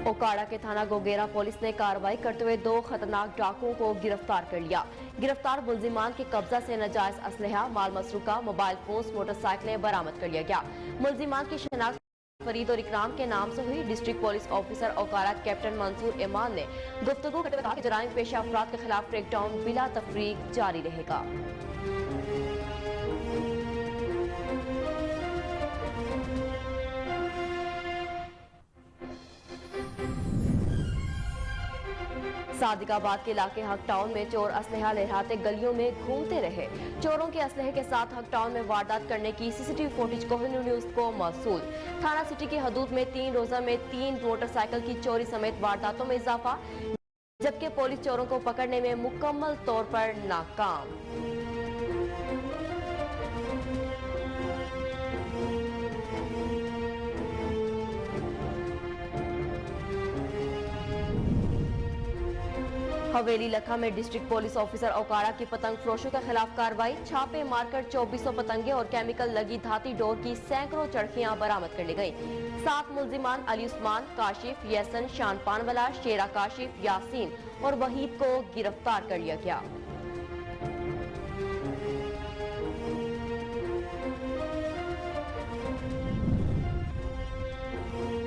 ओकाड़ा के थाना गोगेरा पुलिस ने कार्रवाई करते हुए 2 खतरनाक डाकुओं को गिरफ्तार कर लिया। गिरफ्तार मुलजिमान के कब्जा से नाजायज असलहा, माल मसरूका, मोबाइल फोन, मोटरसाइकिलें बरामद कर लिया गया। मुलजिमान की शनाख्त फरीद और इकराम के नाम से हुई। District police officer Okara captain Mansoor Iman ने गुफ्तगू करते हुए कहा कि जराइम पेशा अफराद के खिलाफ क्रैकडाउन बिला तफरीक जारी रहेगा। सादिकाबाद के इलाके हक टाउन में चोर असलहा लहराते गलियों में घूमते रहे। चोरों के असलहे के साथ हक टाउन में वारदात करने की सीसीटीवी फुटेज कोहिनूर न्यूज को मौसूल। थाना सिटी की हदूद में 3 रोजा में 3 मोटरसाइकिल की चोरी समेत वारदातों में इजाफा, जबकि पुलिस चोरों को पकड़ने में मुकम्मल तौर पर नाकाम। हवेली लखा में डिस्ट्रिक्ट पुलिस ऑफिसर ओकाड़ा की पतंग फरोशों के खिलाफ कार्रवाई। छापे मारकर 2400 पतंगे और केमिकल लगी धाती डोर की सैकड़ों चरखियां बरामद कर ली गई। 7 मुलजिमान अली उस्मान, काशिफ, यसन, शान पानवाला, शेरा काशिफ, यासीन और वहीद को गिरफ्तार कर लिया गया।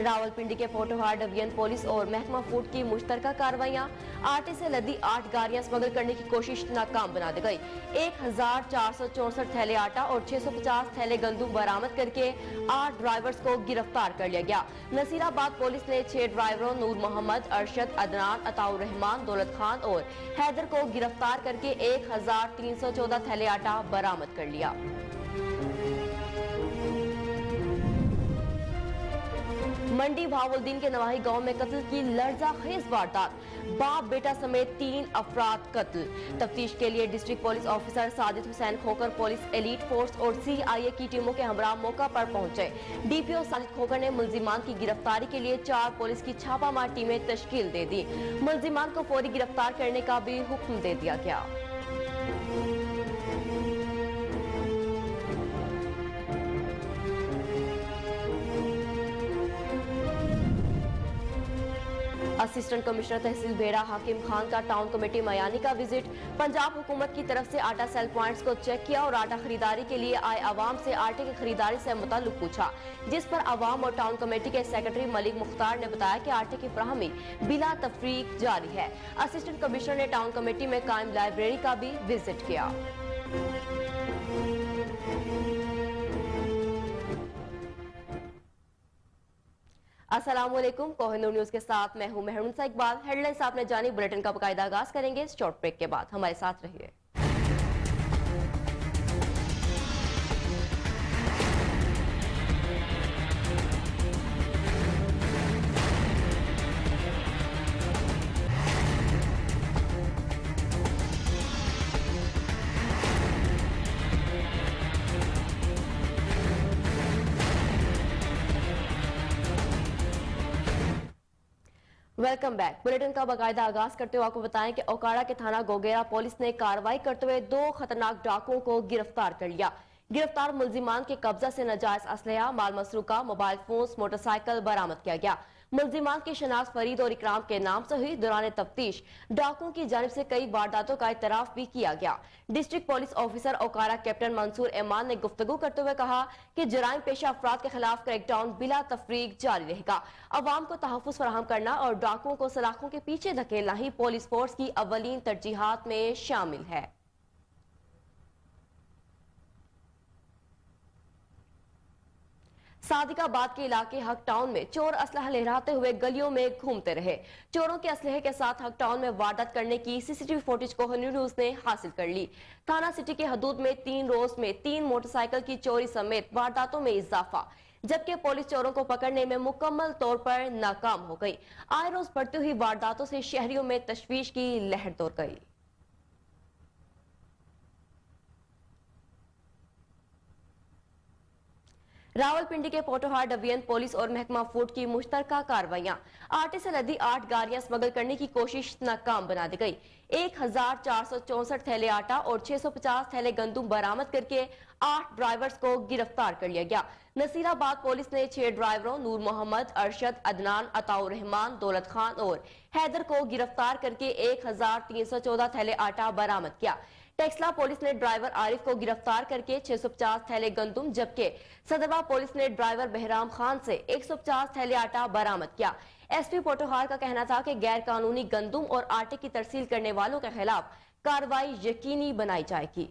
रावलपिंडी के पोटोहार डिवीजन पुलिस और महकमा फूड की मुश्तरका कार्रवाइयां। आटे से लदी 8 गाड़ियां स्मगल करने की कोशिश नाकाम बना दी गई। 1464 थैले आटा और 650 थैले गंदुम बरामद करके 8 ड्राइवर्स को गिरफ्तार कर लिया गया। नसीराबाद पुलिस ने 6 ड्राइवरों नूर मोहम्मद, अरशद, अदनान, अताउर रहमान, दौलत खान और हैदर को गिरफ्तार करके 1314 थैले आटा बरामद कर लिया। मंडी भावुलदीन के नवाही गांव में कत्ल की लर्ज़ाखेज वारदात, बाप बेटा समेत 3 अफराद कत्ल। तफ्तीश के लिए district police officer Sajid Hussain Khokhar police elite force और CIA की टीमों के हमरा मौका पर पहुंचे। DPO साजिद खोकर ने मुलजिमान की गिरफ्तारी के लिए 4 पुलिस की छापामार टीमें तश्कील दे दी। मुलजिमान को फौरी गिरफ्तार करने का भी हुक्म दे दिया गया। असिस्टेंट कमिश्नर तहसील बेड़ा हाकिम खान का टाउन कमेटी मयानी का विजिट। पंजाब हुकूमत की तरफ से आटा सेल पॉइंट्स को चेक किया और आटा खरीदारी के लिए आए अवाम से आटे की खरीदारी से मुताल्लिक पूछा, जिस पर अवाम और टाउन कमेटी के सेक्रेटरी मलिक मुख्तार ने बताया कि आटे की फराहमी बिला तफरीक जारी है। असिस्टेंट कमिश्नर ने टाउन कमेटी में कायम लाइब्रेरी का भी विजिट किया। अस्सलामुअलैकुम, कोहिनूर न्यूज के साथ मैं हूं मेहरुनिसा इकबाल। हेडलाइंस आपने जानी, बुलेटिन का बाकायदा आगाज करेंगे शॉर्ट ब्रेक के बाद। हमारे साथ रहिए। Welcome back. बुलेटिन का बाकायदा आगाज करते हुए आपको बताएं कि ओकाड़ा के थाना गोगेरा पुलिस ने कार्रवाई करते हुए 2 खतरनाक डाकुओं को गिरफ्तार कर लिया। गिरफ्तार मुलजिमान के कब्जा से नाजायज असलहा, माल मसरूका, मोबाइल फोन, मोटरसाइकिल बरामद किया गया। मुलजिमान की शनाख्त फरीद और इकराम के नाम से हुई। दौरान तफ्तीश डाकुओं की जानिब से कई वारदातों का इतराफ भी किया गया। District police officer Okara captain Mansoor Iman ने गुफ्तगू करते हुए कहा कि जराइम पेशा अफराद के खिलाफ क्रैकडाउन बिला तफरीक जारी रहेगा। अवाम को तहफ़्फ़ुज़ फराहम करना और डाकुओं को सलाखों के पीछे धकेलना ही पुलिस फोर्स की अव्वलीन तरजीहात में शामिल है। सादिकाबाद के इलाके हक टाउन में चोर असलहा लहराते हुए गलियों में घूमते रहे। चोरों के असलहे के साथ हक टाउन में वारदात करने की सीसीटीवी फुटेज को कोहिनूर न्यूज ने हासिल कर ली। थाना सिटी के हदूद में 3 रोज में 3 मोटरसाइकिल की चोरी समेत वारदातों में इजाफा, जबकि पुलिस चोरों को पकड़ने में मुकम्मल तौर पर नाकाम हो गई। आए रोज बढ़ती हुई वारदातों से शहरियों में तशवीश की लहर दौड़ गई। रावलपिंडी के पोटोहार डिवीजन पुलिस और महकमा फूड की मुश्तरका कार्रवाइयां। आटे से लदी 8 गाड़ियां स्मगल करने की कोशिश नाकाम बना दी गई। 1464 थैले आटा और 650 थैले गंदुम बरामद करके 8 ड्राइवर्स को गिरफ्तार कर लिया गया। नसीराबाद पुलिस ने 6 ड्राइवरों नूर मोहम्मद, अरशद, अदनान, अताउर रहमान, दौलत खान और हैदर को गिरफ्तार करके 1314 थैले आटा बरामद किया। टेक्सला पुलिस ने ड्राइवर आरिफ को गिरफ्तार करके 650 थैले गंदुम, जबकि सदरवा पुलिस ने ड्राइवर बहराम खान से 150 थैले आटा बरामद किया। एसपी पोटोहार का कहना था कि गैर कानूनी गंदुम और आटे की तरसील करने वालों के खिलाफ कार्रवाई यकीनी बनाई जाएगी।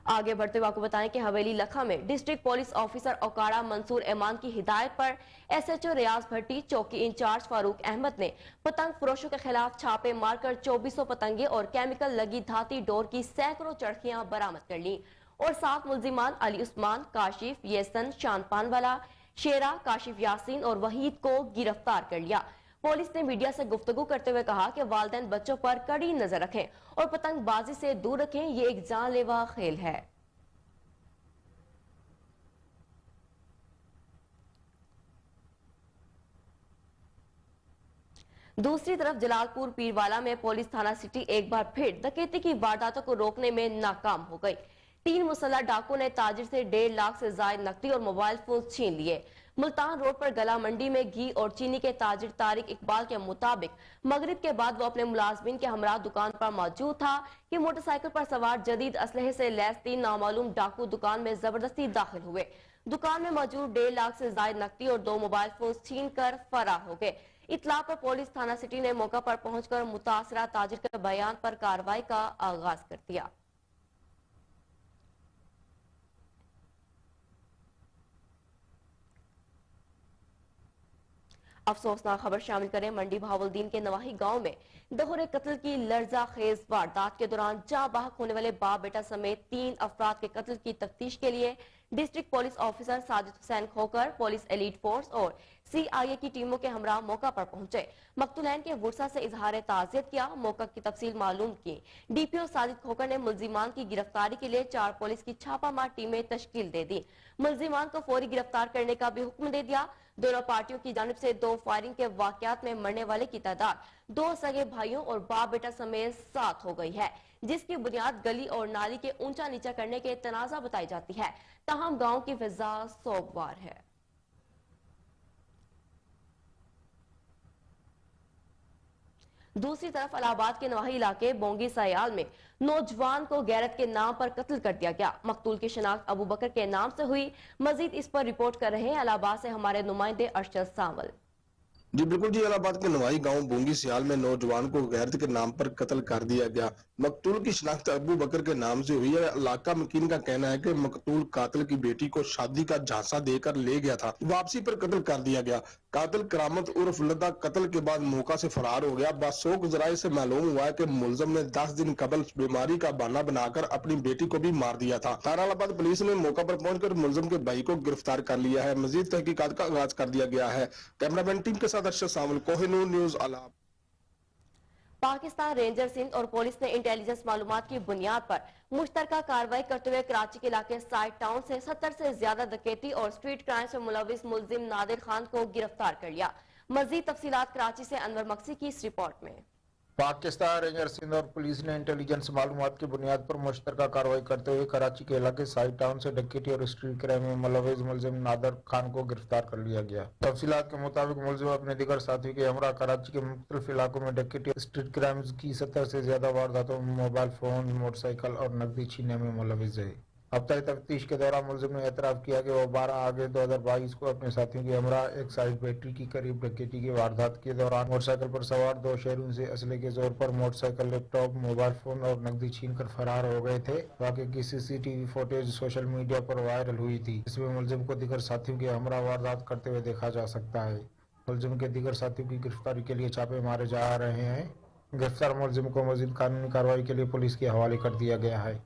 आगे बढ़ते हुए आपको बताएं कि हवेली लखा में district police officer Okara Mansoor Iman की हिदायत पर एसएचओ रियाज भट्टी, चौकी इंचार्ज फारूक अहमद ने पतंग फरोशों के खिलाफ छापे मारकर 2400 पतंगे और केमिकल लगी धाती डोर की सैकड़ों चरखियां बरामद कर ली और 7 मुल्जिमान अली उस्मान, काशिफ, येसन, शानपानवाला, शेरा, काशिफ यासीन और वहीद को गिरफ्तार कर लिया। पुलिस ने मीडिया से गुफ्तगू करते हुए कहा कि वालिदैन बच्चों पर कड़ी नजर रखें और पतंगबाजी से दूर रखें, ये एक जानलेवा खेल है। दूसरी तरफ जलालपुर पीरवाला में पुलिस थाना सिटी एक बार फिर डकैती की वारदातों को रोकने में नाकाम हो गई। 3 मुसल्लह डाकुओं ने ताजिर से 1.5 लाख से ज्यादा नकदी और मोबाइल फोन छीन लिए। मुल्तान रोड पर गला मंडी में घी और चीनी के ताजिर तारिक इकबाल के मुताबिक मगरिब के बाद वो अपने मुलाजमीन के हमरा दुकान पर मौजूद था कि मोटरसाइकिल पर सवार जदीद असलहे से लैस 3 नामालूम डाकू दुकान में जबरदस्ती दाखिल हुए। दुकान में मौजूद 1.5 लाख से ज्यादा नकदी और 2 मोबाइल फोन छीन कर फरार हो गए। इत्तला पर पुलिस थाना सिटी ने मौका पर पहुंचकर मुतासरा ताजिर के बयान पर कार्रवाई का आगाज कर दिया। अफसोसनाक खबर शामिल करें मंडी भावलदीन के नवाही गांव में दोहरे कत्ल की लर्जा खेज वारदात के दौरान जाँ बहक होने वाले बाप बेटा समेत 3 अफराद के कत्ल की तफ्तीश के लिए district police officer Sajid Hussain Khokhar, police elite force CIA सीआईए की टीमों के हमरा मौका पर पहुंचे। मकतूलैन के वर्सा से इजहार ताज़ियत किया, मौका की तफसील मालूम की। डीपीओ साजिद खोकर ने मुल्जिमान की गिरफ्तारी के लिए 4 पुलिस की छापामार टीमें तश्कील दे दी। मुल्जिमान को फौरी गिरफ्तार करने का भी हुक्म दे दिया। दोनों पार्टियों की जानिब से 2 फायरिंग के वाकयात में मरने वाले की तादाद 2 सगे भाइयों और बाप बेटा समेत 7 हो गई है, जिसकी बुनियाद गली और नाली के ऊंचा नीचा करने के तनाजा बताई जाती है। ताहम गांव की फिजा सोगवार है। दूसरी तरफ इलाहाबाद के नवाही इलाके बोंगी सयाल में नौजवान को गैरत के नाम पर कत्ल कर दिया गया। मकतूल की शिनाख्त अबू बकर के नाम से हुई। मजीद इस पर रिपोर्ट कर रहे हैं इलाहाबाद से हमारे नुमाइंदे अरशद सावल। जी बिल्कुल जी, इलाहाबाद के नवाही गांव बोंगी सियाल में नौजवान को गैरत के नाम पर कत्ल कर दिया गया। मकतूल की शिनाख्त अबू बकर के नाम से हुई है। इलाका मकीन का कहना है कि मकतूल कातिल की बेटी को शादी का झांसा देकर ले गया था, वापसी पर कत्ल कर दिया गया। कातिल करामत उर्फ लद्दा कत्ल के बाद मौका से फरार हो गया। बासोक जराये से मालूम हुआ है कि मुलजम ने 10 दिन कबल बीमारी का बहाना बनाकर अपनी बेटी को भी मार दिया था। थाना इलाहाबाद पुलिस ने मौका पर पहुंचकर मुलजम के भाई को गिरफ्तार कर लिया है। मजीद तहकीकात का आगाज कर दिया गया है। कैमरामैन टीम के साथ अरशद सावल, कोहिनूर न्यूज इलाहाबाद। पाकिस्तान रेंजर सिंध और पुलिस ने इंटेलिजेंस मालूमात की बुनियाद पर मुश्तरका कार्रवाई करते हुए कराची के इलाके साइड टाउन से 70 से ज्यादा डकैती और स्ट्रीट क्राइम से मुलविस मुलजिम नादिर खान को गिरफ्तार कर लिया। मजीद तफसीलात कराची से अनवर मक्सी की इस रिपोर्ट में। पाकिस्तान रेंजर सिंध और पुलिस ने इंटेलिजेंस मालूमात की बुनियाद पर मुश्तरका कार्रवाई करते हुए कराची के इलाके साइड टाउन से डकैती और स्ट्रीट क्राइम में मुलविस मुलजिम नादिर खान को गिरफ्तार कर लिया गया। तफसीलात के मुताबिक मुलजिम अपने दीगर साथियों के हमरा कराची के मुख्तलिफ इलाकों में डकैती और स्ट्रीट क्राइम की 70 से ज्यादा वारदातों में मोबाइल फोन, मोटरसाइकिल और नकदी छीनने में मुलविस है। अब तक तफ्तीश के दौरान मुलजिम ने एतराफ़ किया कि वो 12 आगस्ट 2022 को अपने साथियों के हमरा एक साइड बैटरी की करीब डकैती की वारदात के दौरान मोटरसाइकिल पर सवार 2 शहरों से असले के जोर पर मोटरसाइकिल, लैपटॉप, मोबाइल फोन और नकदी छीन कर फरार हो गए थे। वाक़े की सीसीटीवी फुटेज सोशल मीडिया पर वायरल हुई थी। इसमें मुलजिम को दीगर साथियों के हमरा वारदात करते हुए देखा जा सकता है। मुलजिम के दीगर साथियों की गिरफ्तारी के लिए छापे मारे जा रहे हैं। गिरफ्तार मुलजिम को मजीद कानूनी कार्रवाई के लिए पुलिस के हवाले कर दिया गया है।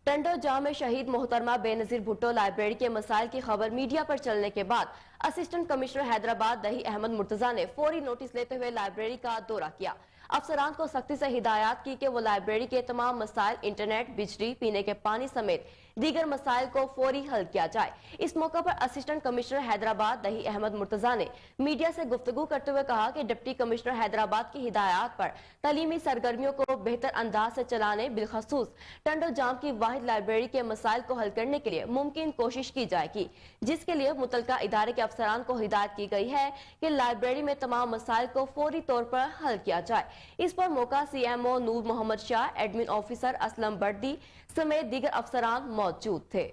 टंडो जाम में शहीद मोहतरमा बेनजीर भुट्टो लाइब्रेरी के मसाइल की खबर मीडिया पर चलने के बाद असिस्टेंट कमिश्नर हैदराबाद दही अहमद मुर्तजा ने फौरी नोटिस लेते हुए लाइब्रेरी का दौरा किया। अफसरान को सख्ती से हिदायत की कि वो लाइब्रेरी के तमाम मसाइल, इंटरनेट, बिजली, पीने के पानी समेत दीगर मसाइल को फौरी हल किया जाए। इस मौके पर असिस्टेंट कमिश्नर हैदराबाद दही अहमद मुर्तजा ने मीडिया से गुफ्तगू करते हुए कहा कि डिप्टी कमिश्नर हैदराबाद की हिदायत पर तालीमी सरगर्मियों को बेहतर अंदाज से चलाने, बिलखसूस टंडो जाम की वाहिद लाइब्रेरी के मसाइल को हल करने के लिए मुमकिन कोशिश की जाएगी, जिसके लिए मुतलका इदारे के अफसरान को हिदायत की गई है कि लाइब्रेरी में तमाम मसाइल को फौरी तौर पर हल किया जाए। इस पर मौका CMO नूर मोहम्मद शाह, एडमिन ऑफिसर असलम बर्दी समेत दीगर अफसरान मौजूद थे।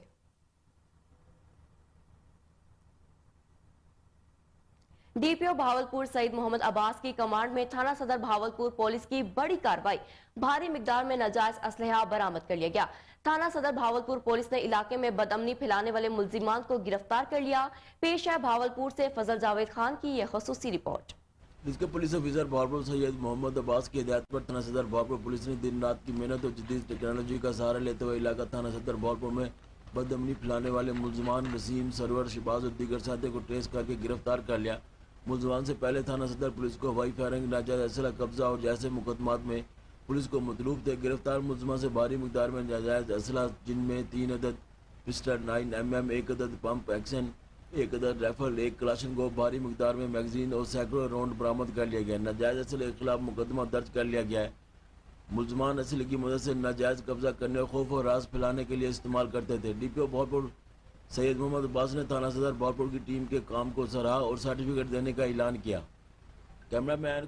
DPO भावलपुर सईद मोहम्मद अब्बास की कमांड में थाना सदर भावलपुर पुलिस की बड़ी कार्रवाई, भारी मिकदार में नाजायज असलहा बरामद कर लिया गया। थाना सदर भावलपुर पुलिस ने इलाके में बदअमनी फैलाने वाले मुल्जिमान को गिरफ्तार कर लिया। पेश है भावलपुर से फजल जावेद खान की यह खसूसी रिपोर्ट। इसके पुलिस ऑफिसर भावलपुर सैयद मोहम्मद अब्बास की हिदायत पर थाना सदर भावलपुर पुलिस ने दिन रात की मेहनत और जदीद टेक्नोलॉजी का सहारा लेते हुए इलाका थाना सदर भावलपुर में बदअमनी फैलाने वाले मुल्जिमान वसीम, सरवर, शिबाज और दीगर साथियों को ट्रेस करके गिरफ्तार कर लिया। मुल्जिमान से पहले थाना सदर पुलिस को हवाई फायरिंग, नाजायज असला कब्जा और जैसे मुकदमात में पुलिस को मतलूब थे। गिरफ्तार मुल्जिमान से भारी मिकदार में नाजायज असला, जिनमें 3 अदद पिस्टल 9mm, 1 अदद पंप एक्शन, 1 अदद राइफल, 1 क्लाशनकोव, भारी मिकदार में मैगजीन और सैकड़ों राउंड बरामद कर लिया गया। नाजायज असले के खिलाफ मुकदमा दर्ज कर लिया गया है। मुल्जिमान असले की मदद से नाजायज कब्जा करने, खौफ और राज फैलाने के लिए इस्तेमाल करते थे। DPO भावलपुर सैयद मोहम्मद अब्बास ने थाना सदर भावलपुर की टीम के काम को सराहा और सर्टिफिकेट देने का ऐलान किया। कैमरामैन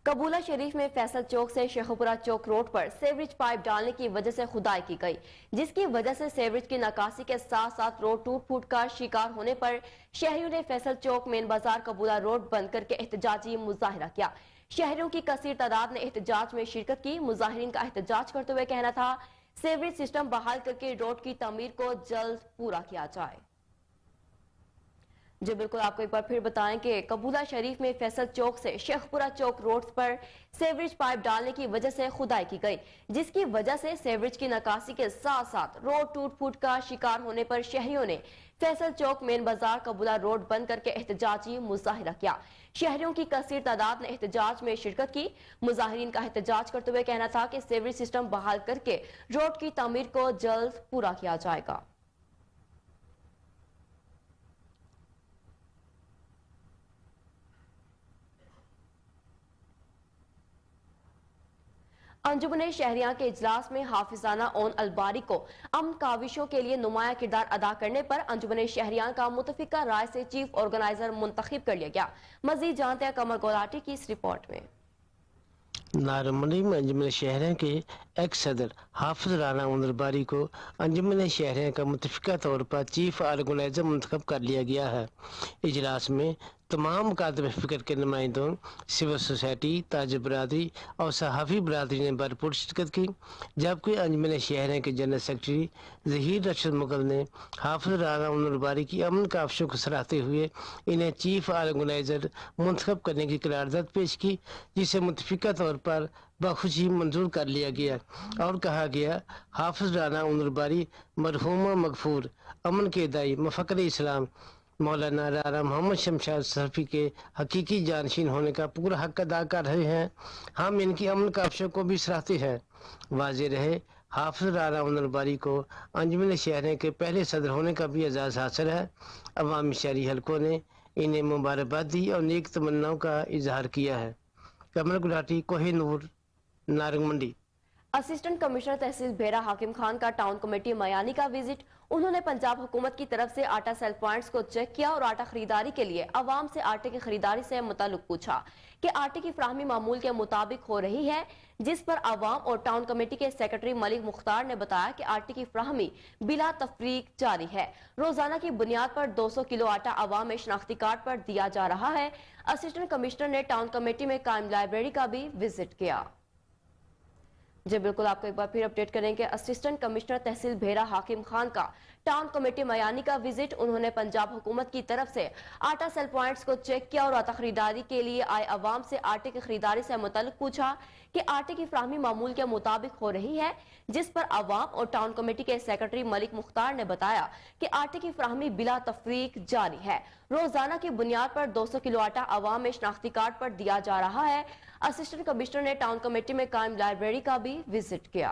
कबूला शरीफ में फैसल चौक से शेखपुरा चौक रोड पर सेवरेज पाइप डालने की वजह से खुदाई की गई, जिसकी वजह से सेवरेज की नकासी के साथ साथ रोड टूट फूट का शिकार होने पर शहरियों ने फैसल चौक मेन बाजार कबूला रोड बंद करके एहतजाजी मुजाहिरा किया। शहरियों की कसीर तादाद ने एहतजाज में शिरकत की। मुजाहिरीन का एहतजाज करते हुए कहना था सेवरेज सिस्टम बहाल करके रोड की तमीर को जल्द पूरा किया जाए। जी बिल्कुल, आपको एक बार फिर बताएं कि कबूला शरीफ में फैसल चौक से शेखपुरा चौक रोड पर सेवरेज पाइप डालने की वजह से खुदाई की गई, जिसकी वजह से सेवरेज की नकासी के साथ साथ रोड टूट फूट का शिकार होने पर शहरियों ने फैसल चौक मेन बाजार कबूला रोड बंद करके एहतजाजी मुजाहिरा किया। शहरियों की कसीर तादाद ने एहतजाज में शिरकत की। मुजाहिरीन का एहतजाज करते हुए कहना था कि सेवरेज सिस्टम बहाल करके रोड की तमीर को जल्द पूरा किया जाएगा। अंजुमन शहरियां के इजलास में हाफिजाना ओन अलबारी को अमन काविशों के लिए नुमाया किरदार अदा करने पर अंजुमन शहरियां का मुतफिका राय से चीफ ऑर्गेनाइजर मुंतखब कर लिया गया। मजीद जानते हैं कमर गोलाटी की इस रिपोर्ट में। नारमनी में अंजुमन शहरियां के एक्स सदर हाफिज राना ओन अलबारी को अंजुमन शहरियां का मुतफिका तौर पर चीफ ऑर्गेनाइजर मुंतखब कर लिया गया है। इजलास में तमाम मुकादम फिक्र के नुमाइंदों, सिविल सोसाइटी, ताज बरादरी और सहाफ़ी बरादरी ने भरपूर शिरकत की, जबकि अंजुमन शहरियां के जनरल सेक्रेटरी ज़हीर रशीद मुगल ने हाफिज राना ओन अलबारी की अमन काविशों को सराहते हुए इन्हें चीफ ऑर्गेनाइजर मुंतखब करने की करारदाद पेश की, जिसे मुतफिका तौर पर बखुशी मंजूर कर लिया गया और कहा गया हाफिज राना ओन अलबारी मरहूमा मगफूर अमन के दाई मफकर इस्लाम मौलाना रारा मोहम्मद शमशाद सरफी के हकीकी जानशीन होने का पूरा हक अदा कर रहे हैं। हम इनकी अमन काविशों को भी सराहते हैं। वाज़ेह रहे हाफिज राना ओन अलबारी को अंजुमन शहरियां के पहले सदर होने का भी एजाज़ हासिल है। अवामी शहरी हलकों ने इन्हें मुबारकबाद दी और नेक तमन्नाओं का इजहार किया है। कमर गुलाटी, कोहिनूर, नारंग मंडी। असिस्टेंट कमिश्नर तहसील बेरा हाकिम खान का टाउन कमेटी मयानी का विजिट। उन्होंने पंजाब हुकूमत की तरफ से आटा सेल पॉइंट्स को चेक किया और आटा खरीदारी के लिए अवाम से आटे की खरीदारी से मुताल्लिक पूछा कि आटे की फराहमी मामूल के मुताबिक हो रही है, जिस पर अवाम और टाउन कमेटी के सेक्रेटरी मलिक मुख्तार ने बताया कि आटे की फराहमी बिला तफरीक जारी है। रोजाना की बुनियाद पर 200 किलो आटा अवाम में शनाख्ती कार्ड पर दिया जा रहा है। असिस्टेंट कमिश्नर ने टाउन कमेटी में कायम लाइब्रेरी का भी विजिट किया। जी बिल्कुल, आपको एक बार फिर अपडेट करेंगे। असिस्टेंट कमिश्नर तहसील भेरा हाकिम खान का टाउन कमेटी मयानी का विजिट। उन्होंने पंजाब हुकूमत की तरफ से आटा सेल पॉइंट्स को चेक किया और आटा खरीदारी के लिए आए अवाम से आटे की खरीदारी से मुतल्लिक पूछा कि आटे की फ्राहमी मामूल के मुताबिक हो रही है, जिस पर अवाम और टाउन कमेटी के सेक्रेटरी मलिक मुख्तार ने बताया कि आटे की फ्राहमी बिला तफरीक जारी है। रोजाना की बुनियाद पर 200 किलो आटा अवाम में शनाख्ती कार्ड पर दिया जा रहा है। असिस्टेंट कमिश्नर ने टाउन कमेटी में कायम लाइब्रेरी का भी विजिट किया।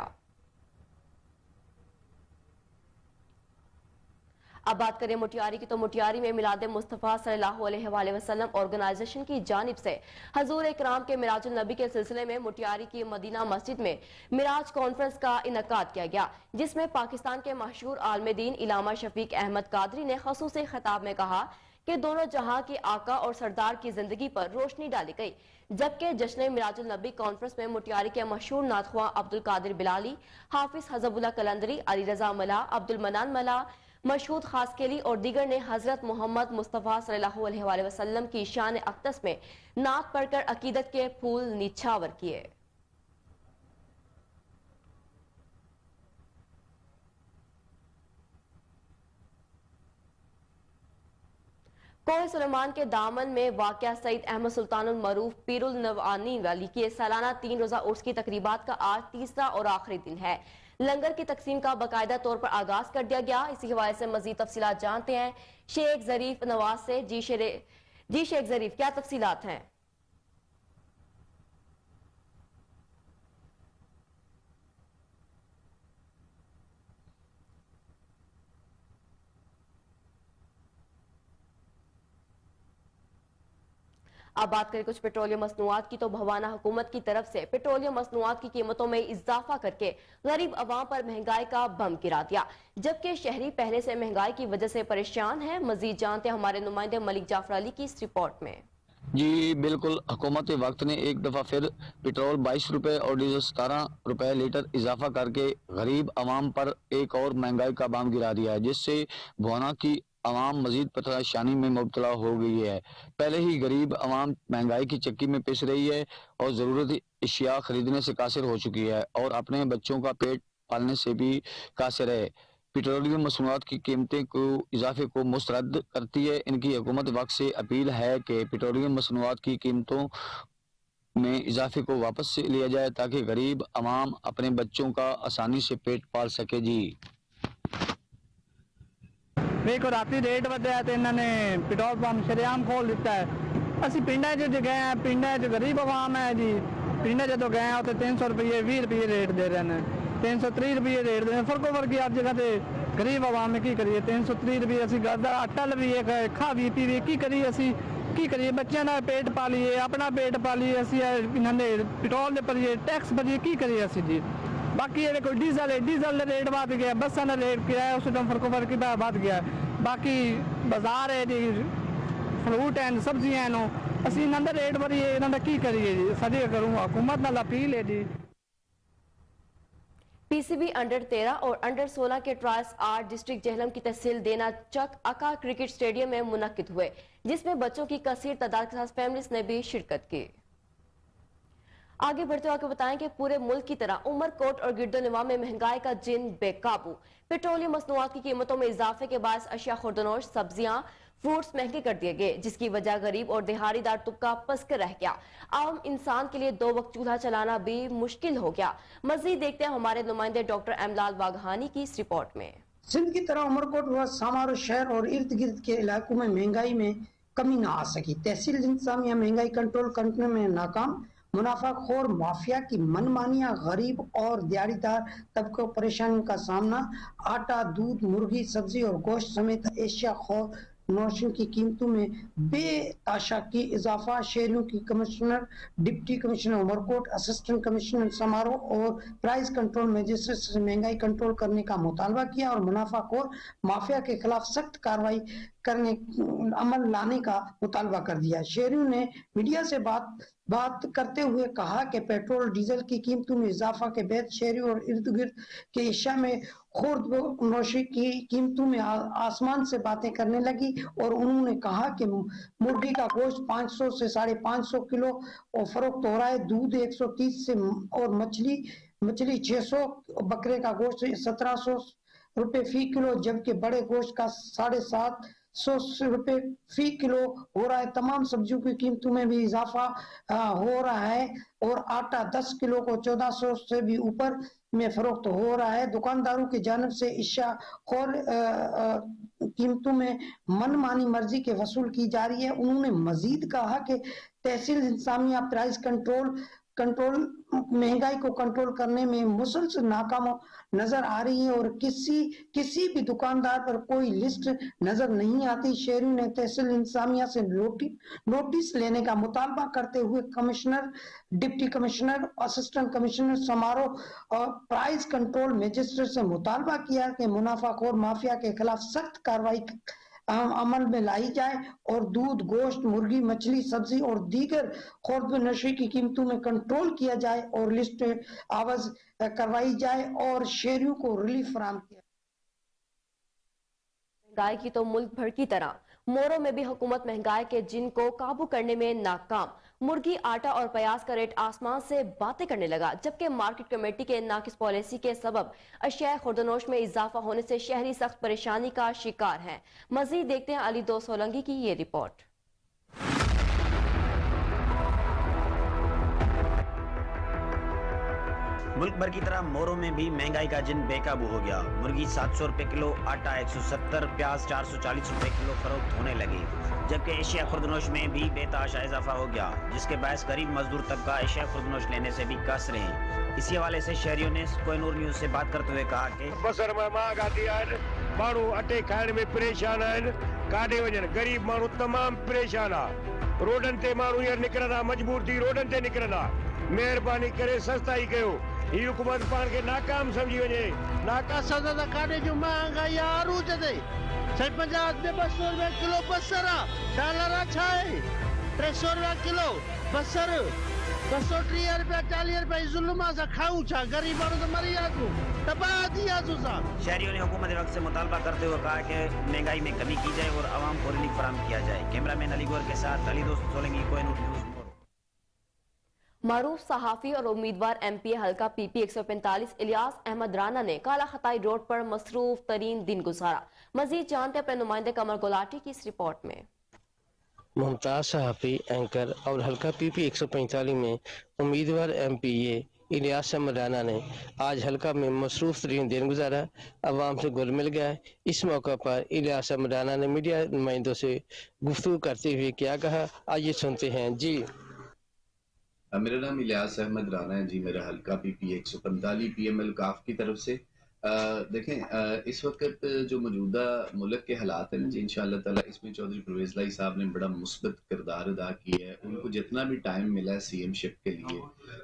अब बात करें मुटियारी की, तो मुटियारी में मिलाद मुस्तफ़ा सल्लल्लाहु अलैहि वसल्लम ऑर्गेनाइजेशन की जानिब से हजूर इकराम के मिराजुल नबी के सिलसिले में मुटियारी की मदीना मस्जिद में मिराज कॉन्फ्रेंस का इनकाद किया गया, जिसमें पाकिस्तान के मशहूर आलम दीन इलामा शफीक अहमद कादरी ने खसूसी खिताब में कहा कि दोनों जहां के आका और सरदार की जिंदगी पर रोशनी डाली गई। जबकि जश्न मिराजुल नबी कॉन्फ्रेंस में मुटियारी के मशहूर नाथख्वां अब्दुल कादिर बिलाली, हाफिज हजबुल्ला कलंदरी, अली रजा मला, अब्दुल मनान मला, मशहूद खासकेली और दीगर ने हजरत मोहम्मद मुस्तफ़ा सल्लल्लाहु अलैहि वसल्लम की शान अक़दस में नात पढ़कर अकीदत के फूल निछावर किए। कोहे सुलेमान के दामन में वाक़या सईद अहमद सुल्तानुल मरूफ पीरुल नवानी वाली के सालाना 3 रोजा उर्स की तकरीबात का आज तीसरा और आखिरी दिन है। लंगर की तकसीम का बाकायदा तौर पर आगाज कर दिया गया। इसी हवाले से मजीद तफसीलात जानते हैं शेख जरीफ नवाज से। जी शेख जरीफ, क्या तफसीलात हैं? अब बात करें कुछ पेट्रोलियम मसनूआत की, तो भवाना हुकूमत की तरफ से पेट्रोलियम मसनूआत की कीमतों में इजाफा करके गरीब अवाम पर महंगाई का बम गिरा दिया, जबकि शहरी पहले से महंगाई की वजह से परेशान है। मजीद जानते हैं हमारे नुमाइंदे मलिक जाफर अली की इस रिपोर्ट में। जी बिल्कुल, हुकूमत वक्त ने एक दफ़ा फिर पेट्रोल 22 रुपए और डीजल 17 रुपए लीटर इजाफा करके गरीब अवाम पर एक और महंगाई का बम गिरा दिया है, जिससे भवाना की अवाम मजीद परेशानी में मुब्तला हो गई है। पहले ही गरीब अवाम महंगाई की चक्की में पिस रही है और ज़रूरती अशिया खरीदने से कासिर हो चुकी है और अपने बच्चों का पेट पालने से भी कासिर है। पेट्रोलियम मसनूआत की कीमतें को इजाफे को मुस्तरद करती है। इनकी हुकूमत वक्त से अपील है कि पेट्रोलियम मसनूआत की कीमतों में इजाफे को वापस से लिया जाए ताकि गरीब अवाम अपने बच्चों का आसानी से पेट पाल सके। जी ਵੇਖੋ ਰਾਤੀ ਰੇਟ ਵਧਿਆ ਤੇ ਇਹਨਾਂ ਨੇ ਪੈਟਰੋਲ ਪੰਪ ਸ਼ਰੇਆਮ ਖੋਲ ਦਿੱਤਾ ਹੈ। ਅਸੀਂ ਪਿੰਡਾਂ 'ਚ ਗਏ ਆ, ਪਿੰਡਾਂ 'ਚ ਗਰੀਬ ਆਵਾਮ ਹੈ ਜੀ। ਪਿੰਡਾਂ ਜਦੋਂ ਗਏ ਆ ਉੱਥੇ 300 ਰੁਪਏ 20 ਰੁਪਏ ਰੇਟ ਦੇ ਰਹੇ ਨੇ, 330 ਰੁਪਏ ਰੇਟ ਦੇ ਫਰਕੋ ਫਰਕੀ ਹਰ ਜਗ੍ਹਾ ਤੇ ਗਰੀਬ ਆਵਾਮ ਨੇ ਕੀ ਕਰੀਏ। 330 ਰੁਪਏ ਅਸੀਂ ਘਰ ਦਾ ਆਟਾ ਲਈਏ, ਖਾ ਵੀ ਪੀਵੇ, ਕੀ ਕਰੀਏ ਅਸੀਂ, ਕੀ ਕਰੀਏ। ਬੱਚਿਆਂ ਦਾ ਪੇਟ ਪਾਲੀਏ, ਆਪਣਾ ਪੇਟ ਪਾਲੀਏ, ਅਸੀਂ ਇਹਨਾਂ ਦੇ ਪੈਟਰੋਲ ਦੇ ਭਰੀਏ, ਟੈਕਸ ਭਰੀਏ, ਕੀ ਕਰੀਏ ਅਸੀਂ ਜੀ। बाकी ये कोई डीजल है, डीजल का रेट बढ़ गया, बसा का रेट किराया उस टाइम फर्को फर्क बढ़ गया। बाकी बाजार है जी, फ्रूट हैं, सब्जियां हैं, असी इन्हों का रेट भरीए, इन्हों की करिए जी। साडी करूँ हुकूमत नाल अपील है जी। पीसीबी अंडर 13 और अंडर 16 के ट्रायल्स आज डिस्ट्रिक्ट जेहलम की तहसील देना चक अका क्रिकेट स्टेडियम में मुनक्किद हुए, जिसमें बच्चों की कसीर तादाद के साथ फैमिलीज ने भी शिरकत की। आगे बढ़ते हुए बताएं कि पूरे मुल्क की तरह उमरकोट और गिरदोनवा में महंगाई का जिन बेकाबू। पेट्रोलियम मसनूआत की कीमतों में इजाफे के बाद अशिया खुर्दनोश, सब्जियां, फ्रूट्स महंगे कर दिए गए, जिसकी वजह गरीब और दिहाड़ीदार तबका पसकर रह गया। आम इंसान के लिए 2 वक्त चूल्हा चलाना भी मुश्किल हो गया। मजीद देखते हैं हमारे नुमाइंदे डॉक्टर एमलाल वाघानी की इस रिपोर्ट में। सिंध की तरह उमरकोट व सामारो शहर और इर्द गिर्द के इलाकों में महंगाई में कमी न आ सकी। तहसील इंतजामिया महंगाई कंट्रोल करने में नाकाम। मुनाफाखोर माफिया की मनमानियां गरीब और दिहाड़ीदार तबकों परेशानी का सामना। आटा, दूध, मुर्गी, सब्जी और गोश्त समेत एशिया खोर नौशन की कीमतों में बेताशा की इजाफा। शहरियों की commissioner, deputy commissioner Umerkot, assistant commissioner समारोह और प्राइस कंट्रोल मजिस्ट्रेट से महंगाई कंट्रोल करने का मुतालबा किया और मुनाफाखोर माफिया के खिलाफ सख्त कार्रवाई करने अमल लाने का मुतालबा कर दिया। शहरियों ने मीडिया से बात करते हुए कहा कि पेट्रोल डीजल की कीमतों में इजाफा के बाद शहरियों और इर्द गिर्द के एशिया में खुर्दनोशी की कीमतों में आसमान से बातें करने लगी और उन्होंने कहा कि मुर्गी का गोश्त 500 से 550 किलो और फरोख्त हो रहा है। दूध 130 से और मछली मछली 600, बकरे का गोश्त 1700 रुपए फी किलो, जबकि बड़े गोश्त का 750 रुपए फी किलो हो रहा है। तमाम सब्जियों की कीमतों में भी इजाफा हो रहा है और आटा 10 किलो को 1400 से भी ऊपर में फरोख्त हो रहा है। दुकानदारों की जानिब से इश्या और कीमतों में मनमानी मर्जी के वसूल की जा रही है। उन्होंने मजीद कहा कि तहसील इंतजामिया प्राइस कंट्रोल महंगाई को कंट्रोल करने में मुसलसल नाकाम नजर आ रही है और किसी भी दुकानदार पर कोई लिस्ट नजर नहीं आती। शहरियों ने तहसील इंतजामिया से नोटिस लेने का मुतालबा करते हुए commissioner, deputy commissioner, assistant commissioner समारोह और प्राइस कंट्रोल मजिस्ट्रेट से मुतालबा किया कि मुनाफाखोर माफिया के खिलाफ सख्त कार्रवाई अमल में लाई जाए और दूध, गोश्त, मुर्गी, मछली, सब्जी और दीगर खुर्द नशी की कीमतों में कंट्रोल किया जाए और लिस्ट आवाज करवाई जाए और शहरियों को रिलीफ फराहम किया। महंगाई की तो मुल्क भर की तरह मोरों में भी हुकूमत महंगाई के जिन को काबू करने में नाकाम। मुर्गी, आटा और प्याज का रेट आसमान से बातें करने लगा, जबकि मार्केट कमेटी के नाकिस पॉलिसी के सबब अशिया खुर्दनोश में इजाफा होने से शहरी सख्त परेशानी का शिकार हैं। मजीद देखते हैं अली दो सोलंगी की ये रिपोर्ट। मुल्क भर की तरह मोरों में भी महंगाई का जिन बेकाबू हो गया। मुर्गी 700 रुपए किलो, आटा 170, प्याज 440 रुपए किलो फरोख्त होने लगी, जबकि एशिया खुर्दनोश में भी बेतहाशा इजाफा हो गया, जिसके बायस गरीब मजदूर तबका एशिया खुर्दनोश लेने से भी कस रहे हैं। इसी हवाले से शहरियों ने कोहिनूर न्यूज से बात करते हुए कहा कि बसर में महंगाई है, माण्हू अटे खाइण में परेशान आहिनि, काॾे वञनि, गरीब माण्हू तमाम परेशान आहे। रोडनि ते माण्हू हींअर निकिरंदा, मजबूर थी रोडनि ते निकिरंदा। महिरबानी करे सस्ताई कयो, ही हुकूमत पाण खे नाकाम समझी वञे। सदा काॾे जो महंगाई आरूज ते 50 में 200 रुपए किलो बसर, डॉलर छा आहे 300 रुपए किलो बसर, 230 रुपया 40 रुपया जुल्म सां खाऊं छा? गरीब माण्हू त मरी वियासीं, तबाह थी वियासीं असां। शहरियों ने हुकूमत वक्त से मुतालबा करते हुए कहा कि महंगाई में कमी की जाए और आवाम को रिलीफ फराहम किया जाए। कैमरामैन अली गौर के साथ अली दोस्त सोलंगी, कोहिनूर न्यूज। मारूफ सहाफी और उम्मीदवार एमपीए हल्का पीपी 145 इलियास अहमद राना ने काला खताई रोड पर मसरूफ तरीन दिन गुजारा। मजीद जानते अपने नुमाइंदे कमर गुलाटी की इस रिपोर्ट में। मुमताज सहाफी, एंकर और हल्का पीपी 145 में उम्मीदवार एमपीए इलियास अहमद राना ने आज हल्का में मसरूफ तरीन दिन गुजारा, अवाम से घुल मिल गया। इस मौका पर इलियास अहमद राना ने मीडिया नुमाइंदों से गुफ्तगू करते हुए क्या कहा, आइए सुनते हैं। जी, मेरा नाम इलियास अहमद राना है जी, मेरा हल्का पीपी 145 पीएमएल काफ की तरफ से। देखें, इस वक्त जो मौजूदा मुल्क के हालात हैं जी, इंशाअल्लाह ताला इसमें चौधरी परवेज़ लाई साहब ने बड़ा मुस्बत किरदार अदा किया है। उनको जितना भी टाइम मिला है सीएम शिप के लिए,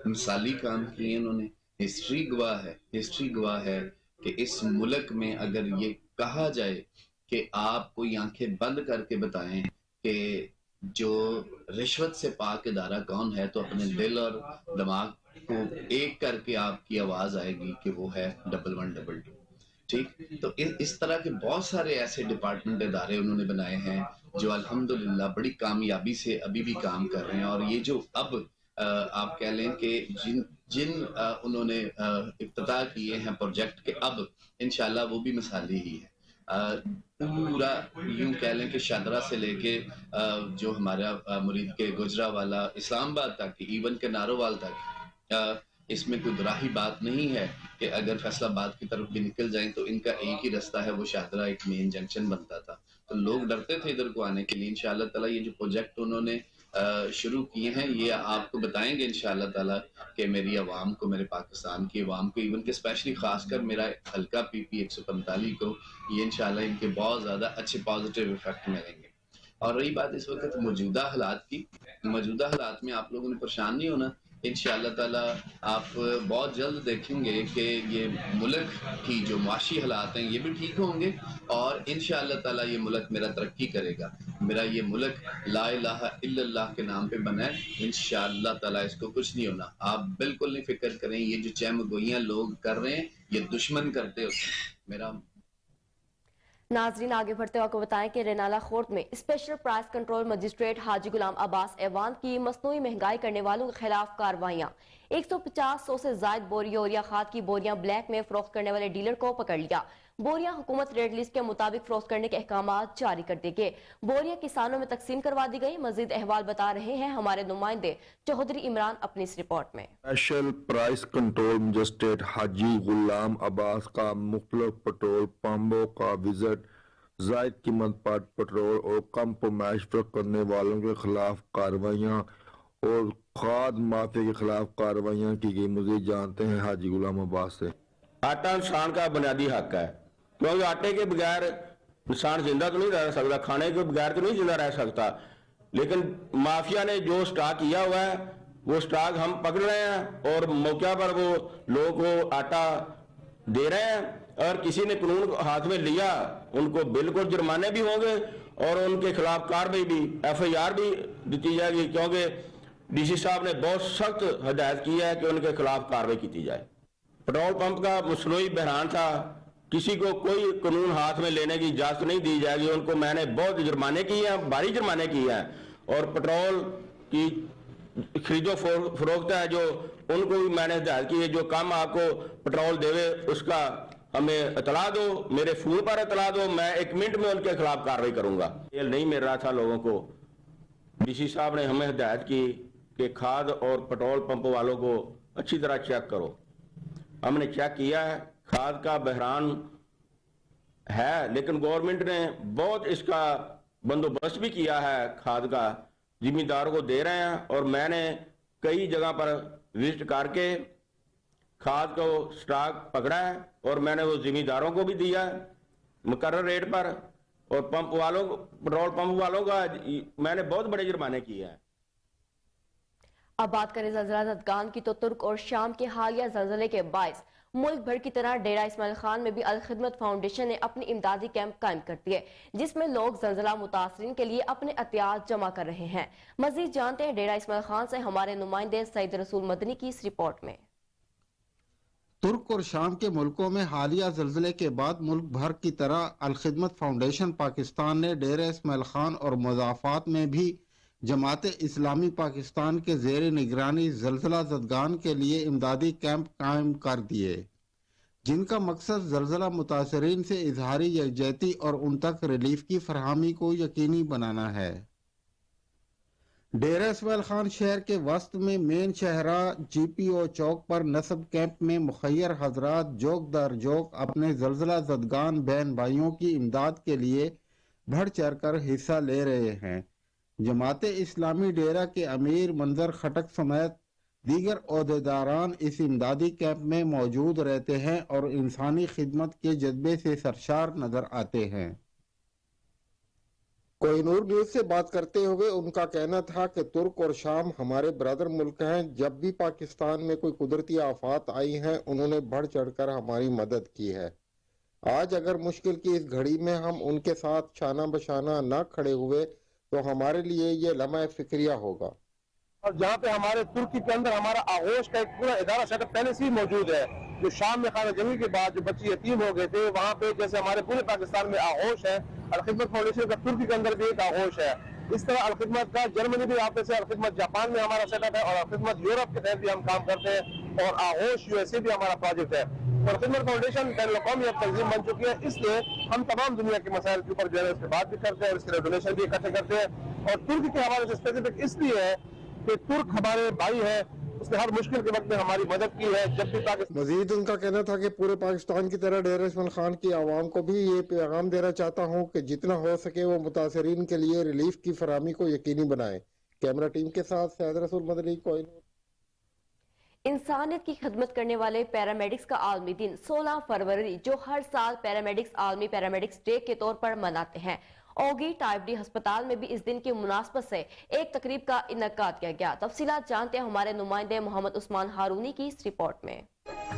मिसाली काम किए उन्होंने। हिस्ट्री गवाह है कि इस मुल्क में अगर ये कहा जाए कि आप कोई आंखें बंद करके बताएं कि जो रिश्वत से पाक इदारा कौन है, तो अपने दिल और दिमाग को एक करके आपकी आवाज आएगी कि वो है 1112। ठीक, तो इस तरह के बहुत सारे ऐसे डिपार्टमेंट इदारे उन्होंने बनाए हैं जो अल्हम्दुलिल्लाह बड़ी कामयाबी से अभी भी काम कर रहे हैं। और ये जो अब आप कह लें कि जिन उन्होंने इफ्तिताह किए हैं प्रोजेक्ट के, अब इंशाल्लाह वो भी मिसाली ही है। पूरा यूं कह लें कि शादरा से लेके जो हमारा मुरीद के गुजरावाला इस्लामाबाद तक, इवन के नारोवाल तक, इसमें कोई दुराही बात नहीं है कि अगर फैसलाबाद की तरफ भी निकल जाएं तो इनका एक ही रास्ता है, वो शादरा एक मेन जंक्शन बनता था। तो लोग डरते थे इधर को आने के लिए। इंशाअल्लाह ताला ये जो प्रोजेक्ट उन्होंने शुरू किए हैं, ये आपको बताएंगे इंशाअल्लाह ताला कि मेरी आवाम को, मेरे पाकिस्तान की आवाम को, इवन के स्पेशली खासकर मेरा हल्का पीपी 145 को, ये इंशाअल्लाह इनके बहुत ज़्यादा अच्छे पॉजिटिव इफेक्ट मिलेंगे। और रही बात इस वक्त मौजूदा हालात की, मौजूदा हालात में आप लोगों ने परेशान नहीं होना। इंशाअल्लाह ताला आप बहुत जल्द देखेंगे कि ये मुल्क की जो माशी हालात हैं ये भी ठीक होंगे और इंशाअल्लाह ताला ये मुल्क मेरा तरक्की करेगा। मेरा ये मुल्क ला इलाहा इल्लल्लाह के नाम पे बना है। इंशाअल्लाह ताला इसको कुछ नहीं होना, आप बिल्कुल नहीं फिक्र करें। ये जो चहमगोइयां लोग कर रहे हैं ये दुश्मन करते होते हैं। मेरा नाजरीन, आगे बढ़ते हुए आपको बताएं कि रेनाला खोर्द में स्पेशल प्राइस कंट्रोल मजिस्ट्रेट हाजी गुलाम अब्बास ऐवान की मसनूई महंगाई करने वालों के खिलाफ कार्रवाइयां। 150 से जायद बोरी यूरिया खाद की बोरियां ब्लैक में फरोख्त करने वाले डीलर को पकड़ लिया। बोरियां हुकूमत रेड लिस्ट के मुताबिक फरोख्त करने के अहकाम जारी कर दिए गए। बोरियां किसानों में तकसीम करवा दी गई। मजीद अहवाल बता रहे हैं हमारे नुमाइंदे चौधरी इमरान अपनी इस रिपोर्ट में। स्पेशल प्राइस कंट्रोल मजिस्ट्रेट हाजी गुलाम अब्बास का मुख्तलिफ पेट्रोल पंपों का विजिट, जायद कीमत पर पेट्रोल और कम पैमाइश करने वालों के खिलाफ कार्रवाइयाँ और खाद माफिया के खिलाफ कार्रवाइयाँ की गई। मजीद जानते हैं हाजी गुलाम अब्बास से। आटा इंसान का बुनियादी हक है, क्योंकि आटे के बगैर इंसान जिंदा तो नहीं रह सकता, खाने के बगैर तो नहीं जिंदा रह सकता। लेकिन माफिया ने जो स्टॉक किया हुआ है वो स्टॉक हम पकड़ रहे हैं और मौके पर वो लोगों को आटा दे रहे हैं, और किसी ने कानून हाथ में लिया उनको बिल्कुल जुर्माने भी होंगे और उनके खिलाफ कार्रवाई भी, FIR भी दी जाएगी, क्योंकि DC साहब ने बहुत सख्त हिदायत की है कि उनके खिलाफ कार्रवाई की जाए। पेट्रोल पंप का मसनूई बहरान था, किसी को कोई कानून हाथ में लेने की इजाजत नहीं दी जाएगी। उनको मैंने बहुत जुर्माने किए हैं, भारी जुर्माने किए हैं, और पेट्रोल की खरीदो फरोख्त है जो उनको भी मैंने हिदायत की है, जो कम आपको पेट्रोल देवे उसका हमें इतला दो, मेरे फोन पर इतला दो, मैं 1 मिनट में उनके खिलाफ कार्रवाई करूंगा। ये नहीं मिल रहा था लोगों को, DC साहब ने हमें हिदायत की कि खाद और पेट्रोल पंप वालों को अच्छी तरह चेक करो। हमने चेक किया है, खाद का बहरान है, लेकिन गवर्नमेंट ने बहुत इसका बंदोबस्त भी किया है, खाद का जिम्मेदारों को दे रहे हैं। और मैंने कई जगह पर विजिट करके खाद को स्टॉक पकड़ा है और मैंने वो जिम्मेदारों को भी दिया है मुकर्रर रेट पर, और पंप वालों को, पेट्रोल पंप वालों का मैंने बहुत बड़े जुर्माने किए हैं। अब बात करें ज़लज़ला ज़दगान की, तो तुर्क और शाम के हालिया ज़लज़ले के बायस मुल्क भर की तरह डेरा इस्माइल खान में भी अल खिदमत फाउंडेशन ने अपनी इमदादी कैंप कायम कर दिए, जिसमें लोग ज़लज़ला मुतासरीन के लिए अपने अतियात जमा कर रहे हैं। मजीद जानते हैं डेरा इस्माइल खान से हमारे नुमाइंदे सईद रसूल मदनी की इस रिपोर्ट में। तुर्क और शाम के मुल्कों में हालिया ज़लज़ले के बाद मुल्क भर की तरह अल खिदमत फाउंडेशन पाकिस्तान ने डेरा इस्माइल खान और मुज़ाफ़ात में भी जमात इस्लामी पाकिस्तान के ज़ेर निगरानी ज़लज़ला ज़दगान के लिए इमदादी कैंप कायम कर दिए, जिनका मकसद ज़लज़ला मुतासरीन से इजहारी यकजहती और उन तक रिलीफ की फरहमी को यकीनी बनाना है। डेरा इस्माइल खान शहर के वस्त में मेन शहरा GPO चौक पर नस्ब कैंप में मुखय्यर हजरात जोक दर जोक अपने ज़लज़ला ज़दगान बहन भाइयों की इमदाद के लिए बढ़ चढ़ कर हिस्सा ले रहे हैं। जमाते इस्लामी डेरा के अमीर मंजर खटक समेत दीगर ओहदेदारान इस इमदादी कैंप में मौजूद रहते हैं और इंसानी खिदमत के जज्बे से सरशार नजर आते हैं। कोहिनूर न्यूज से बात करते हुए उनका कहना था कि तुर्क और शाम हमारे ब्रदर मुल्क हैं। जब भी पाकिस्तान में कोई कुदरती आफात आई हैं, उन्होंने बढ़ चढ़कर हमारी मदद की है। आज अगर मुश्किल की इस घड़ी में हम उनके साथ शाना बशाना न खड़े हुए तो हमारे लिए ये लम्हा फिक्रिया होगा। और जहाँ पे हमारे तुर्की के अंदर हमारा आगोश का एक पूरा इदारा सेटअप पहले से ही मौजूद है। जो शाम में खाना जंगी के बाद जो बच्चे यतीम हो गए थे, वहाँ पे जैसे हमारे पूरे पाकिस्तान में आगोश है, अल खिदमत फाउंडेशन का तुर्की के अंदर भी एक आगोश है। इस तरह अल खिदमत का जर्मनी भी यहाँ पे से, अल खिदमत जापान में हमारा सेटअप है, और अल खिदमत यूरोप के तहत भी हम काम करते हैं, और आगोश USA भी हमारा प्रोजेक्ट है। और खिदमत फाउंडेशन बैनुल-अक़वामी अब तंजीम बन चुकी है, इसलिए हम तमाम दुनिया के मसाइल के ऊपर जो है उसके बात भी करते हैं और इसके लिए डोनेशन भी इकट्ठे करते हैं। और तुर्की के हवाले से स्पेसिफिक इसलिए है कि तुर्क हमारे भाई है, उसने हर मुश्किल के वक्त में हमारी मदद की है। जब भी पाकिस्तान, मजीद उनका कहना था कि पूरे पाकिस्तान की तरह डेरा इस्माइल खान की आवाम को भी ये पैगाम देना चाहता हूँ कि जितना हो सके वो मुतासरीन के लिए रिलीफ की फराहमी को यकीनी बनाए। कैमरा टीम के साथ सईद रसूल मदनी, कोहिनूर। इंसानियत की खिदमत करने वाले पैरामेडिक्स का आलमी दिन 16 फरवरी जो हर साल पैरामेडिक्स आलमी पैरामेडिक्स डे के तौर पर मनाते हैं। ओगी टाइप डी अस्पताल में भी इस दिन की मुनासबत से एक तकरीब का इनकाद किया गया। तफसीलात जानते हैं हमारे नुमाइंदे मोहम्मद उस्मान हारूनी की इस रिपोर्ट में।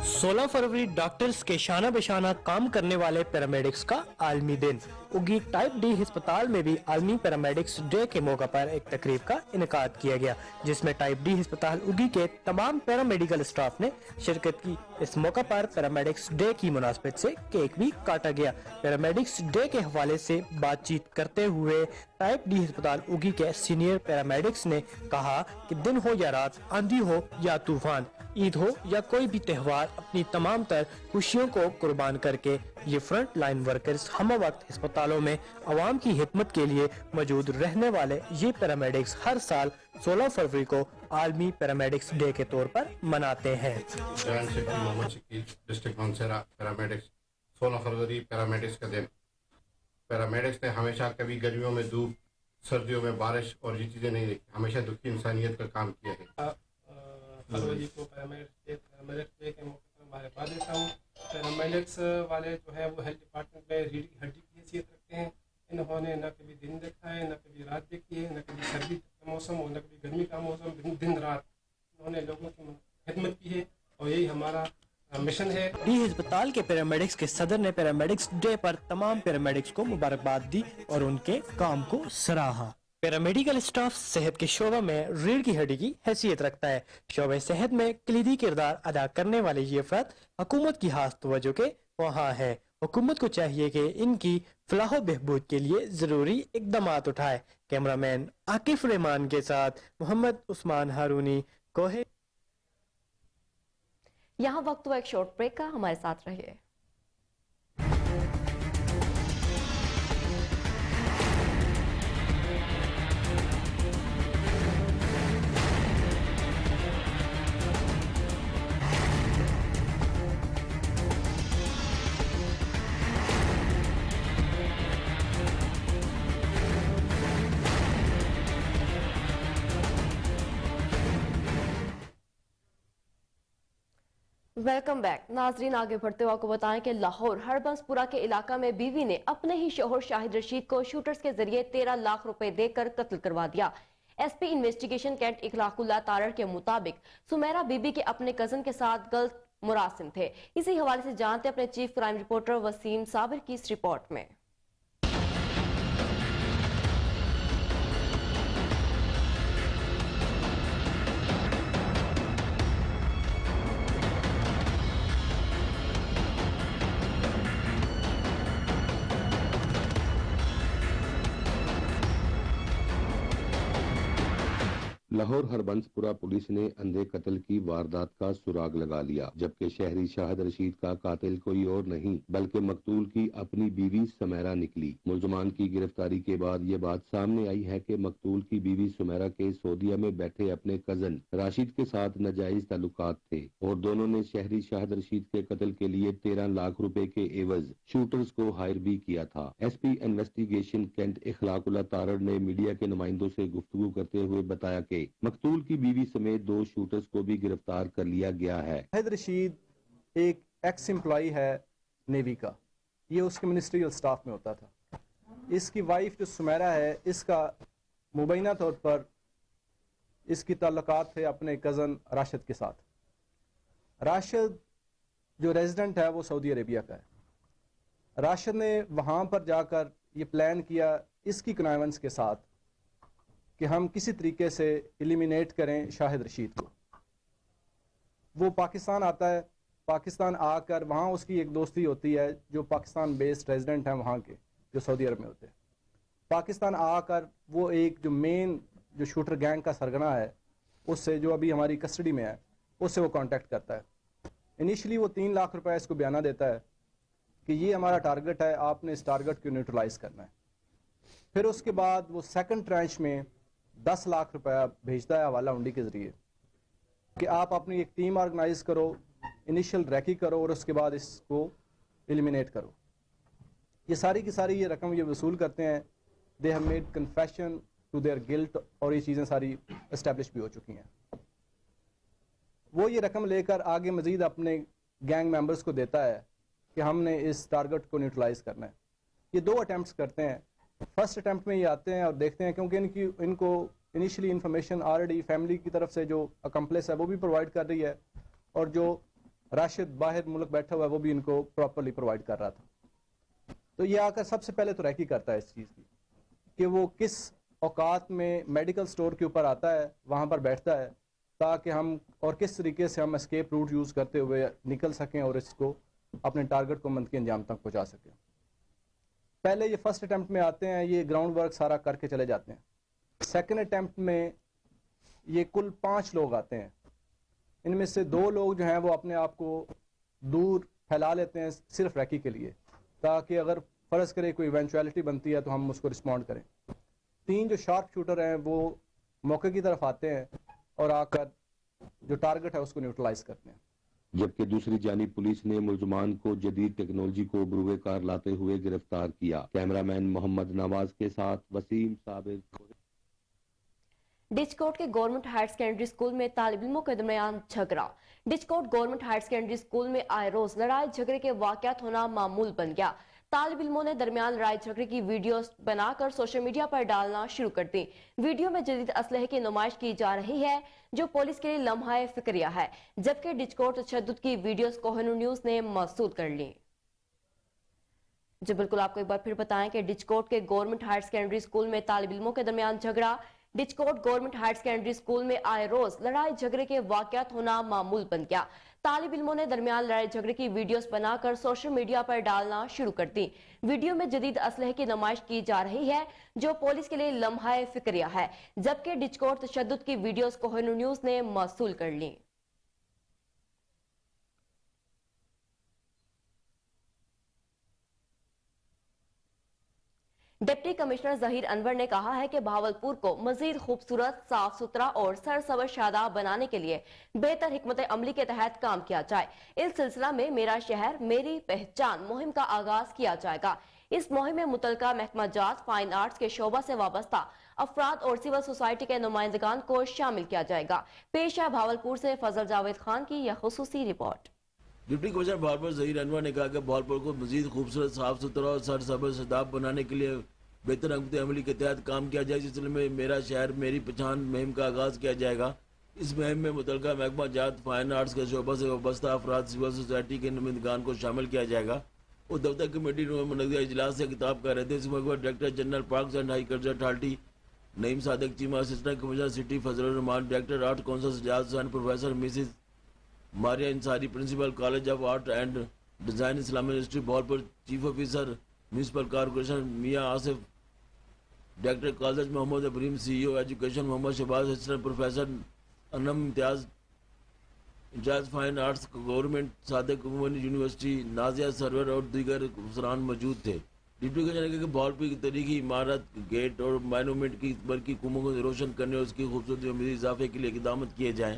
16 फरवरी डॉक्टर्स के शाना बेशाना काम करने वाले पैरामेडिक्स का आलमी दिन। उगी टाइप डी अस्पताल में भी आलमी पैरामेडिक्स डे के मौका पर एक तकरीब का इनकाद किया गया, जिसमें टाइप डी अस्पताल उगी के तमाम पैरामेडिकल स्टाफ ने शिरकत की। इस मौका पर पैरामेडिक्स डे की मुनासबत से केक भी काटा गया। पैरामेडिक्स डे के हवाले से बातचीत करते हुए टाइप डी अस्पताल उगी के सीनियर पैरामेडिक्स ने कहा कि दिन हो या रात, आंधी हो या तूफान, ईद हो या कोई भी त्यौहार, अपनी तमाम तर खुशियों को कुर्बान करके ये फ्रंट लाइन वर्कर्स हम वक्त अस्पतालों में आवाम की हिदमत के लिए मौजूद रहने वाले ये पैरामेडिक्स हर साल 16 फरवरी को आलमी पैरामेडिक्स डे के तौर पर मनाते हैं। Joint secretary Mohammad Shakeel, district councillor paramedics. 16 फरवरी पैरामेडिक्स का दिन। पैरामेडिक्स ने हमेशा कभी गर्मियों में धूप, सर्दियों में बारिश और ये चीज़ें नहीं देखी, हमेशा दुखी इंसानियत का काम किया है। फरवरी को पैरामेडिक्स डे के मौके पर मुबारकबाद देता हूँ। पैरामेडिक्स वाले जो है वो हेल्थ डिपार्टमेंट में रीढ़ की हड्डी की हैसियत रखते हैं। इन्होंने न कभी दिन देखा है, न कभी रात देखी है, न कभी सर्दी का मौसम हो, न कभी गर्मी का मौसम, दिन रात इन्होंने लोगों की खिदमत की है और यही हमारा मिशन है। डी अस्पताल के पैरामेडिक्स के सदर ने पैरामेडिक्स डे पर तमाम पैरामेडिक्स को मुबारकबाद दी और उनके काम को सराहा। पैरामेडिकल स्टाफ सेहत के शोबे में रीढ़ की हड्डी की हैसियत रखता है। शोबे सेहत में कलीदी किरदार अदा करने वाले ये अफराद हुकूमत की खास तवज्जो के वहाँ है। हुकूमत को चाहिए कि इनकी फलाह बहबूद के लिए जरूरी इकदामात उठाए। कैमरामैन आकिफ रहमान के साथ मोहम्मद उस्मान हारूनी, कोहे। यहाँ वक्त हुआ एक शॉर्ट ब्रेक का, हमारे साथ रहिए। Welcome back. नाजरीन, आगे बढ़ते हुए आपको बताएं कि लाहौर हरबंसपुरा के इलाका में बीवी ने अपने ही शोहर शाहिद रशीद को शूटर्स के जरिए 13 लाख रुपए देकर कत्ल करवा दिया। एसपी इन्वेस्टिगेशन कैंट इखलाकुल्लाह तारड़ के मुताबिक सुमेरा बीबी के अपने कजन के साथ गलत मुरासिम थे। इसी हवाले से जानते अपने chief crime reporter Waseem Sabir की इस रिपोर्ट में। लाहौर हरबंसपुरा पुलिस ने अंधे कत्ल की वारदात का सुराग लगा लिया, जबकि शहरी शाहिद रशीद का कातिल कोई और नहीं बल्कि मकतूल की अपनी बीवी सुमेरा निकली। मुलजमान की गिरफ्तारी के बाद ये बात सामने आई है कि मकतूल की बीवी सुमेरा के सऊदीया में बैठे अपने कजन राशिद के साथ नाजायज ताल्लुकात थे और दोनों ने शहरी शाहिद रशीद के कत्ल के लिए 13 लाख रुपए के एवज शूटर्स को हायर भी किया था। एसपी इन्वेस्टिगेशन कैंट इखलाकुल्लाह तारड़ ने मीडिया के नुमाइंदों से गुफ्तगू करते हुए बताया कि मकतूल की बीवी समेत 2 शूटर्स को भी गिरफ्तार कर लिया गया है। शाहिद रशीद एक एक्स एम्प्लॉई है नेवी का, ये उसके मिनिस्ट्रियल स्टाफ में होता था। इसकी वाइफ जो सुमेरा है, इसका मुबैना तौर पर इसकी ताल्लुकात थे अपने कज़न राशिद के साथ। राशिद जो रेजिडेंट है वो सऊदी अरेबिया का है। राशिद ने वहाँ पर जाकर ये प्लान किया इसकी कनाइवेंस के साथ कि हम किसी तरीके से एलिमिनेट करें शाहिद रशीद को। वो पाकिस्तान आता है, पाकिस्तान आकर वहाँ उसकी एक दोस्ती होती है जो पाकिस्तान बेस्ड रेजिडेंट हैं वहाँ के, जो सऊदी अरब में होते हैं। पाकिस्तान आकर वो एक जो मेन जो शूटर गैंग का सरगना है उससे, जो अभी हमारी कस्टडी में है, उससे वो कांटेक्ट करता है। इनिशियली वो 3 लाख रुपए इसको बयाना देता है कि ये हमारा टारगेट है, आपने इस टारगेट को न्यूट्रलाइज करना है। फिर उसके बाद वो सेकंड ट्रांच में 10 लाख रुपया भेजता है हवाला हुंडी के जरिए कि आप अपनी एक टीम ऑर्गेनाइज करो, इनिशियल रैकी करो और उसके बाद इसको एलिमिनेट करो। ये सारी की सारी ये रकम ये वसूल करते हैं। They have made confession to their guilt और ये चीज़ें सारी इस्टेब्लिश भी हो चुकी हैं। वो ये रकम लेकर आगे मजीद अपने गैंग मेंबर्स को देता है कि हमने इस टारगेट को न्यूट्रलाइज करना है। ये 2 अटैम्प्ट्स करते हैं। फर्स्ट अटैम्प्ट में ये आते हैं और देखते हैं, क्योंकि इनको इनिशियली इन्फॉर्मेशन ऑलरेडी फैमिली की तरफ से जो अकम्प्लिस है वो भी प्रोवाइड कर रही है और जो राशिद बाहर मुल्क बैठा हुआ है वो भी इनको प्रॉपरली प्रोवाइड कर रहा था। तो ये आकर सबसे पहले तो रैकी करता है इस चीज़ की कि वो किस औकात में मेडिकल स्टोर के ऊपर आता है, वहाँ पर बैठता है, ताकि हम और किस तरीके से हम एस्केप रूट यूज़ करते हुए निकल सकें और इसको अपने टारगेट को मंतकी अंजाम तक पहुँचा सकें। पहले ये फर्स्ट अटैम्प्ट में आते हैं, ये ग्राउंड वर्क सारा करके चले जाते हैं। सेकंड अटैम्प्ट में ये कुल 5 लोग आते हैं। ان میں سے 2 لوگ جو ہیں وہ اپنے آپ کو دور پھیلا لیتے ہیں صرف ریکی کے لیے، تاکہ اگر فرض کرے کوئی ایونچویلٹی بنتی ہے تو ہم اس کو رسپونڈ کریں۔ 3 جو شارپ شوٹر ہیں وہ موقع کی طرف آتے ہیں اور آ کر جو ٹارگٹ ہے اس کو نیوٹرلائز کرتے ہیں۔ جبکہ دوسری جانب پولیس نے ملزمان کو جدید ٹیکنالوجی کو بروئے کار لاتے ہوئے گرفتار کیا۔ کیمرامین محمد نواز کے ساتھ وسیم صابر۔ ڈچکوٹ کے گورنمنٹ ہائر سیکنڈری اسکول میں طالب علموں کے درمیان جھگڑا۔ ڈچکوٹ گورنمنٹ ہائر سیکنڈری اسکول میں آئے روز لڑائی جھگڑے کے واقعات ہونا معمول بن گیا۔ طالب علموں نے درمیان لڑائی جھگڑے کی ویڈیوز بنا کر سوشل میڈیا پر ڈالنا شروع کر دی۔ ویڈیو میں جدید اسلحے کی نمائش کی جا رہی ہے جو پولیس کے لیے لمحہ فکریہ ہے، جبکہ ڈچکوٹ تشدد کی ویڈیوز کوہنور نیوز نے محسوس کر لی۔ بالکل آپ کو ایک بار پھر بتائیں کہ ڈچکوٹ کے گورنمنٹ ہائر سیکنڈری اسکول میں طالب علموں کے درمیان جھگڑا۔ ڈچکوٹ گورنمنٹ ہائر سیکنڈری اسکول میں آئے روز لڑائی جھگڑے کے واقعات ہونا معمول بن گیا۔ طالب علموں نے درمیان لڑائی جھگڑے کی ویڈیوز بنا کر سوشل میڈیا پر ڈالنا شروع کر دی۔ ویڈیو میں جدید اسلحے کی نمائش کی جا رہی ہے جو پولیس کے لیے لمحہ فکریہ ہے، جبکہ ڈچکوٹ تشدد کی ویڈیوز کوہنور نیوز نے محسوس کر لی۔ ڈپٹی کمشنر ظہیر انور نے کہا ہے کہ بہاولپور کو مزید خوبصورت، صاف ستھرا اور سرسبز شاداب بنانے کے لیے بہتر حکمت عملی کے تحت کام کیا جائے۔ اس سلسلہ میں میرا شہر میری پہچان مہم کا آغاز کیا جائے گا۔ اس مہم میں متعلقہ محکمہ جات، فائن آرٹس کے شعبہ سے وابستہ افراد اور سول سوسائٹی کے نمائندگان کو شامل کیا جائے گا۔ پیش ہے بہاولپور سے فضل جاوید خان کی یہ خصوصی report. Deputy commissioner Bahawalpur Zaheer Anwar نے کہا کہ بہاولپور کو مزید خوبصورت، صاف ستھرا اور سرسبز شاداب بنانے کے لیے بہتر حکمت عملی کے تحت کام کیا جائے۔ اس سلسلے میں میرا شہر میری پہچان مہم کا آغاز کیا جائے گا۔ اس مہم میں متعلقہ محکمہ جات، فائن آرٹس کے شعبہ سے وابستہ افراد، سول سوسائٹی کے نمائندگان کو شامل کیا جائے گا۔ وہ دفتر کمیٹی میں منعقدہ اجلاس سے خطاب کر رہے تھے۔ اس موقع پر director general parks and horticulture authority Naeem Sadiq, chief assistant commissioner city Fazal ur Rehman, director art council Sajjad Hussain, professor mrs Maria Ansari, principal college of art and design Islamia university Bahawalpur, chief officer municipal corporation Mian Asif, director college Muhammad Ibrahim, C O education Muhammad Shahbaz, assistant professor Anam Imtiaz, incharge fine arts government Sadiq عمومی university Nazia سرور اور دیگر افسران موجود تھے۔ Deputy commissioner نے کہا کہ بہاولپور کی تاریخی عمارت، گیٹ اور مانومنٹ کی برقی قوموں کو روشن کرنے اور اس کی خوبصورتی میں مزید اضافے کے لیے اقدامات کیے جائیں۔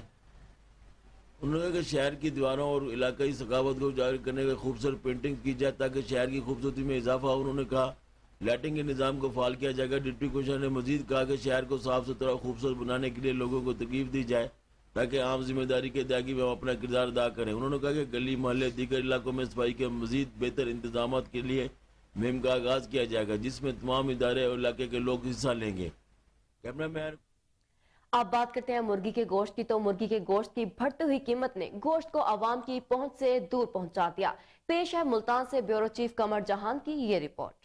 انہوں نے کہا کہ شہر کی دیواروں اور علاقائی ثقافت کو اجاگر کرنے کا خوبصورت پینٹنگ کی جائے تاکہ شہر کی خوبصورتی میں اضافہ ہو۔ انہوں نے کہا لائٹنگ کے نظام کو فعال کیا جائے گا۔ ڈپٹی کمشنر نے مزید کہا کہ شہر کو صاف ستھرا اور خوبصورت بنانے کے لیے لوگوں کو ترغیب دی جائے تاکہ عام ذمہ داری کے ادائیگی میں وہ اپنا کردار ادا کریں۔ انہوں نے کہا کہ گلی محلے دیگر علاقوں میں صفائی کے مزید بہتر انتظامات کے لیے مہم کا آغاز کیا جائے گا جس میں تمام ادارے اور علاقے کے لوگ حصہ لیں گے۔ کیمرہ مین اب بات کرتے ہیں مرغی کے گوشت کی، تو مرغی کے گوشت کی بڑھتی ہوئی قیمت نے گوشت کو عوام کی پہنچ سے دور پہنچا دیا۔ پیش ہے ملتان سے بیورو چیف قمر جہان کی یہ رپورٹ۔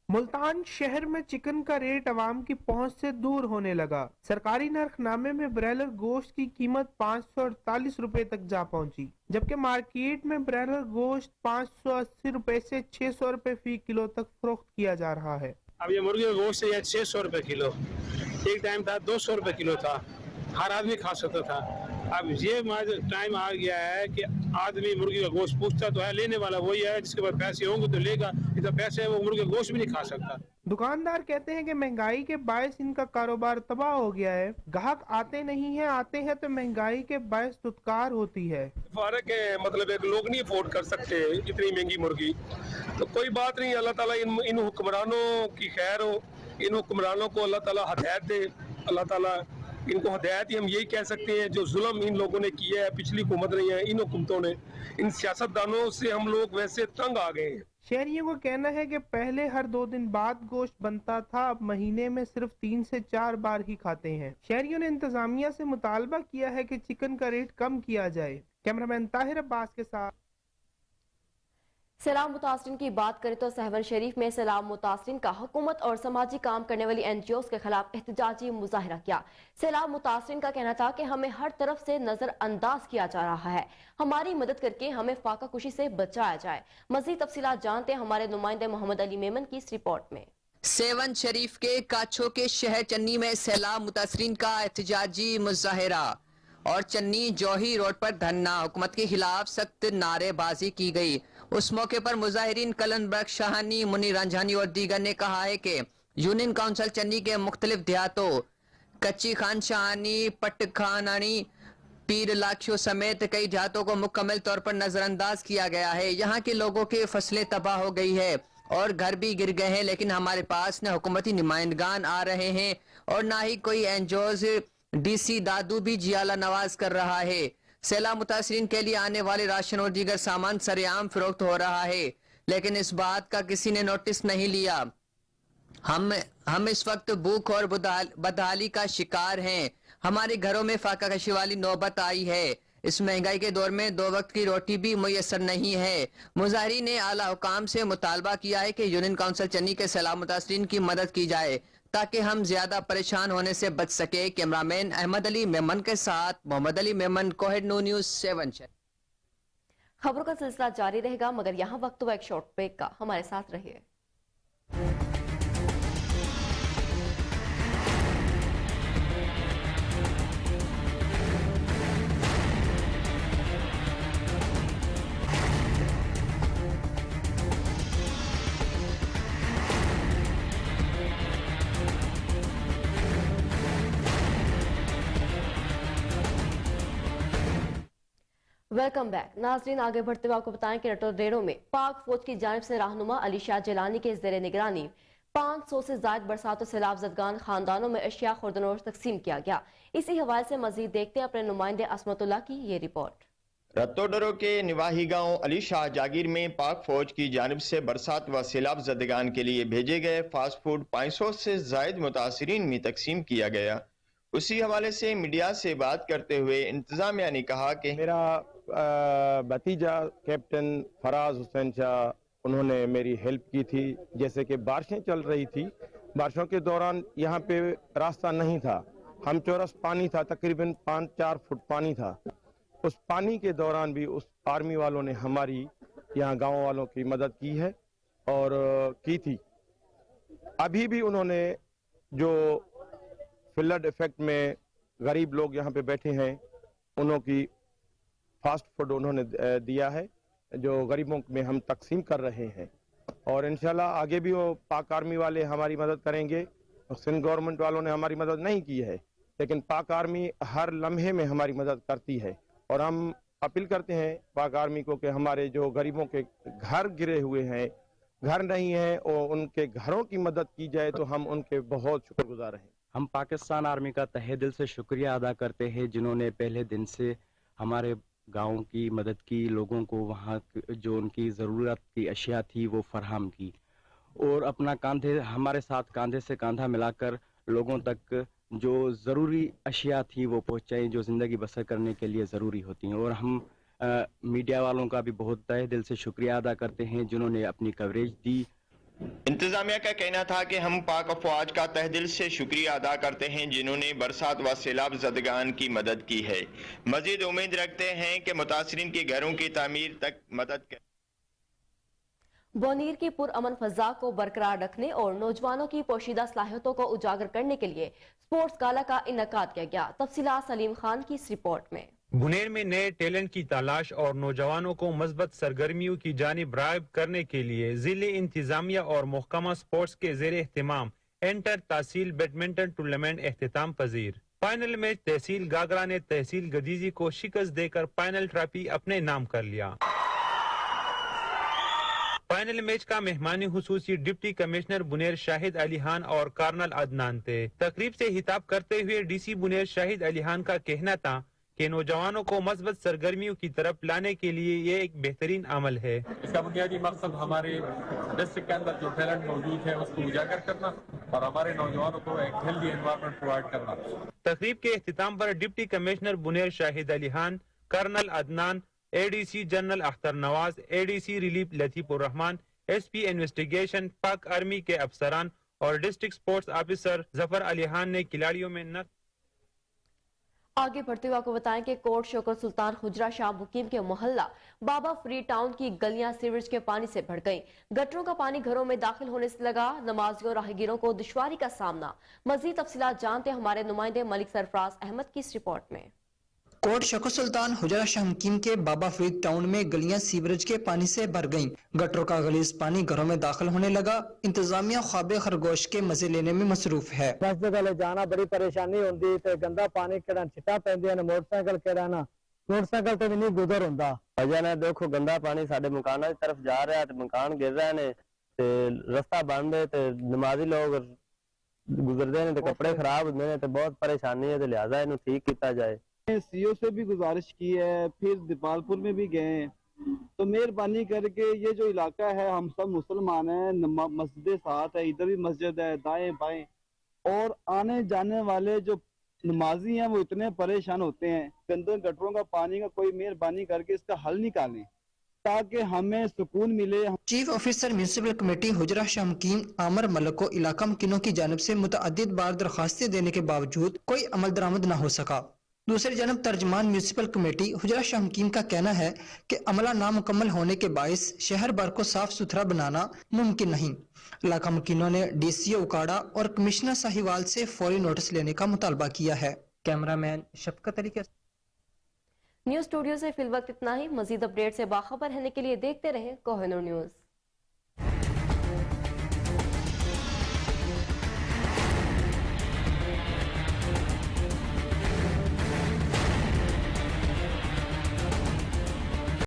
ملتان شہر میں چکن کا ریٹ عوام کی پہنچ سے دور ہونے لگا۔ سرکاری نرخ نامے میں برائلر گوشت کی قیمت 548 روپے تک جا پہنچی، جبکہ مارکیٹ میں برائلر گوشت 580 روپے سے 600 روپے فی کلو تک فروخت کیا جا رہا ہے۔ اب یہ مرغی کا گوشت ہے 600 روپے کلو، ایک ٹائم تھا 200 روپے کلو تھا، ہر آدمی کھا سکتا تھا۔ اب یہ ٹائم آ گیا ہے کہ آدمی مرغی کا گوشت پوچھتا تو ہے، لینے والا وہی ہے، جس کے پاس پیسے ہوں گے تو لے گا، اتنا پیسے ہے وہ مرغی کا گوشت بھی نہیں کھا سکتا۔ دکاندار کہتے ہیں کہ مہنگائی کے باعث ان کا کاروبار تباہ ہو گیا ہے، گاہک آتے نہیں ہیں، آتے ہیں تو مہنگائی کے باعث دھتکار ہوتی ہے۔ فرق ہے، مطلب ایک لوگ نہیں افورڈ کر سکتے اتنی مہنگی مرغی، تو کوئی بات نہیں، اللہ تعالیٰ ان حکمرانوں کی خیر ہو، ان حکمرانوں کو اللہ تعالیٰ ہدایت دے، اللہ تعالیٰ ان کو ہدایت ہی ہم یہی کہہ سکتے ہیں۔ جو ظلم ان لوگوں نے کیا ہے، پچھلی حکومت نہیں ہے، ان حکومتوں نے، ان سیاستدانوں سے ہم لوگ ویسے تنگ آ گئے ہیں۔ شہریوں کا کہنا ہے کہ پہلے ہر 2 دن بعد گوشت بنتا تھا، اب مہینے میں صرف 3 سے 4 بار ہی کھاتے ہیں۔ شہریوں نے انتظامیہ سے مطالبہ کیا ہے کہ چکن کا ریٹ کم کیا جائے۔ کیمرامین طاہر عباس کے ساتھ۔ سیلاب متاثرین کی بات کریں تو سہون شریف میں سیلاب متاثرین کا حکومت اور سماجی کام کرنے والی NGOs کے خلاف احتجاجی مظاہرہ کیا۔ سیلاب متاثرین کا کہنا تھا کہ ہمیں ہر طرف سے نظر انداز کیا جا رہا ہے، ہماری مدد کر کے ہمیں فاقہ کشی سے بچایا جائے۔ مزید تفصیلات جانتے ہیں ہمارے نمائندے محمد علی میمن کی اس رپورٹ میں۔ सेवन शरीफ के काछो के शहर चन्नी में सैलाब मुतासरीन का एहतजाजी मुजाहिरा और चन्नी जौही रोड पर धरना, हुकूमत के खिलाफ सख्त नारेबाजी की गई। उस मौके पर मुजाहिरीन कलन बख्श शाहानी, मुनी रंझानी और दीगर ने कहा है कि यूनियन काउंसिल चन्नी के मुख्तलिफ देहातों कच्ची खान शाहानी, पटखानानी, पीर लाखियों समेत कई देहातों को मुकम्मल तौर पर नजरअंदाज किया गया है। यहाँ के लोगों की फसलें तबाह हो गई है और घर भी गिर गए हैं, लेकिन हमारे पास न हुकूमती नुमाइंदगान आ रहे हैं और ना ही कोई एनजीओज। डीसी दादू भी जियाला नवाज कर रहा है। सैलाब मुतासरीन के लिए आने वाले राशन और दीगर सामान सरेआम फरोख्त हो रहा है, लेकिन इस बात का किसी ने नोटिस नहीं लिया। हम इस वक्त भूख और बदहाली का शिकार हैं। हमारे घरों में फाका कशी वाली नौबत आई है। इस महंगाई के दौर में 2 वक्त की रोटी भी मुयस्सर नहीं है। मुजाहिरीन ने आला हुकाम से मुतालबा किया है कि यूनियन काउंसिल चन्नी के सैलाब मुतासरीन की मदद की जाए ताकि हम ज्यादा परेशान होने से बच सके। कैमरामैन अहमद अली मेमन के साथ मोहम्मद अली मेमन, कोहिड न्यूज़ 7। खबरों का सिलसिला जारी रहेगा, मगर यहाँ वक्त हुआ एक शॉर्ट ब्रेक का। हमारे साथ रहिए। Welcome back. नाजरीन, आगे बढ़ते हुए आपको बताएं कि रेडो में पाक फौज की जानिब से रहनुमा अली शाह जिलानी के ज़ेरे निगरानी 500 से ज़ायद बरसात और सैलाब ज़दगान खानदानों में अशिया खुर्दनोश तकसीम किया गया। इसी हवाले से मजीद देखते हैं अपने नुमाइंदे असमतुल्लाह की ये रिपोर्ट। रत्तोडरो के निवाही गांव अली शाह जागीर में पाक फौज की जानिब से बरसात व सैलाब ज़दगान के लिए भेजे गए फास्ट फूड 500 से ज़ायद मुतासिरीन में तकसीम किया गया। उसी हवाले से मीडिया से बात करते हुए इंतजामिया ने कहा कि मेरा भतीजा कैप्टन फराज हुसैन शाह, उन्होंने मेरी हेल्प की थी। जैसे कि बारिशें चल रही थी, बारिशों के दौरान यहाँ पे रास्ता नहीं था, हम चौरस पानी था, तकरीबन 5-4 फुट पानी था। उस पानी के दौरान भी उस आर्मी वालों ने हमारी यहाँ गांव वालों की मदद की है और की थी। अभी भी उन्होंने जो फ्लड इफेक्ट में गरीब लोग यहाँ पे बैठे हैं, उन्हों की फास्ट फूड उन्होंने दिया है जो गरीबों में हम तकसीम कर रहे हैं और इंशाल्लाह आगे भी वो पाक आर्मी वाले हमारी मदद करेंगे। सिंध गवर्नमेंट वालों ने हमारी मदद नहीं की है, लेकिन पाक आर्मी हर लम्हे में हमारी मदद करती है और हम अपील करते हैं पाक आर्मी को कि हमारे जो गरीबों के घर गिरे हुए हैं, घर नहीं है, और उनके घरों की मदद की जाए तो हम उनके बहुत शुक्रगुजार हैं। हम पाकिस्तान आर्मी का तहे दिल से शुक्रिया अदा करते हैं जिन्होंने पहले दिन से हमारे गाँव की मदद की, लोगों को वहाँ जो उनकी ज़रूरत की अशिया थी वो फराहम की और अपना हमारे साथ कांधे से कांधा मिलाकर लोगों तक जो ज़रूरी अशिया थी वो पहुँचाई जो ज़िंदगी बसर करने के लिए ज़रूरी होती हैं। और हम मीडिया वालों का भी बहुत तहे दिल से शुक्रिया अदा करते हैं जिन्होंने अपनी कवरेज दी। इंतजामिया का कहना था कि हम पाक अफवाज का तहे दिल से शुक्रिया अदा करते हैं जिन्होंने बरसात व सैलाब ज़दगान की मदद की है। मजीद उम्मीद रखते हैं कि मुतासिरीन के घरों की तामीर तक मदद कर। बोनीर की पुरअमन फजा को बरकरार रखने और नौजवानों की पोशीदा सलाहियतों को उजागर करने के लिए स्पोर्ट्स गाला का इनकाद किया गया। तफसीलात सलीम खान की इस रिपोर्ट में। बुनेर में नए टैलेंट की तलाश और नौजवानों को मस्बत सरगर्मियों की जानिब राग़िब करने के लिए जिले इंतजामिया और महकमा स्पोर्ट्स के ज़ेरे एहतमाम एंटर तहसील बैडमिंटन टूर्नामेंट एख्तिताम पजीर। फाइनल में तहसील गागरा ने तहसील गदीजी को शिकस्त देकर फाइनल ट्रॉफी अपने नाम कर लिया। फाइनल मैच का मेहमानी हुसूसी डिप्टी कमिश्नर बुनेर शाहिद अली खान और कर्नल अदनान थे। तकरीब से हिताब करते हुए डीसी बुनेर शाहिद अली खान का कहना था कि नौजवानों को मस्बत सरगर्मियों की तरफ लाने के लिए ये एक बेहतरीन अमल है। इसका बुनियादी मकसद हमारे डिस्ट्रिक्ट के अंदर जो टैलेंट मौजूद है उसको उजागर करना और हमारे नौजवानों को एक हेल्दी एनवायरनमेंट प्रोवाइड करना। तकरीब के इख्तिताम पर deputy commissioner Buner Shahid Ali Khan, colonel Adnan, ADC general Akhtar Nawaz, ADC relief Latifur Rahman, SP investigation, Pak army के अफसरान और district sports officer Zafar Ali Khan ने खिलाड़ियों में आगे बढ़ते हुए आपको बताएं कि कोट शोकर सुल्तान हुजरा शाह मुकीम के मोहल्ला बाबा फ्री टाउन की गलियां सीवरेज के पानी से भर गईं। गटरों का पानी घरों में दाखिल होने से लगा नमाजियों राहगीरों को दुश्वारी का सामना। मजीद तफसीलात जानते हैं हमारे नुमाइंदे मलिक सरफराज अहमद की इस रिपोर्ट में। कोट शोकर सुल्तान हुजरा शाह मुकीम के बाबा फरीद टाउन में गलियां सीवरेज के पानी से भर गईं। गटरों का गलीज पानी घरों में दाखिल होने लगा। इंतजामिया ख्वाबे खरगोश के मजे लेने में मसरूफ है। बस जगह जाना बड़ी परेशानी होती है। गंदा पानी केड़ा छिटा पैंदे ने मोटरसाइकिल केड़ा ना मोटरसाइकिल तो भी नहीं गुजर होंदा। वजह ने देखो गंदा पानी साडे मकानां की तरफ जा रहा है ते मकान गिर रहे ने ते रास्ता बंद है ते नमाजी लोग गुजरदे ने ते कपड़े खराब होंदे ने ते बहुत परेशानी है ते लिहाजा इन्हू ठीक किया जाए। सीओ से भी गुजारिश की है, फिर दीपालपुर में भी गए हैं, तो मेहरबानी करके ये जो इलाका है हम सब मुसलमान हैं, मस्जिद साथ है, इधर भी मस्जिद है दाएं बाएं, और आने जाने वाले जो नमाजी हैं वो इतने परेशान होते हैं। गंदे गटरों का पानी का कोई मेहरबानी करके इसका हल निकालें ताकि हमें सुकून मिले। Chief officer municipal committee Hujra Shah Muqeem Aamir Malik को इलाका मुकीनों की जानिब से मुतअद्दिद बार दरखास्तें देने के बावजूद कोई अमल दरामद न हो सका। दूसरी जानब तर्जमान म्यूनिसिपल कमेटी हुजरा शाह मुकीम का कहना है कि अमला नामुकम्मल होने के बाइस शहर भर को साफ सुथरा बनाना मुमकिन नहीं। इलाका मुकीनों ने डीसीओ उकाड़ा और कमिश्नर साहिवाल से फौरी नोटिस लेने का मुतालबा किया है। कैमरामैन शफकत अली के न्यूज स्टूडियो से फिलवक्त इतना ही। मजीद अपडेट से बाखबर रहने के लिए देखते रहें कोहिनूर न्यूज।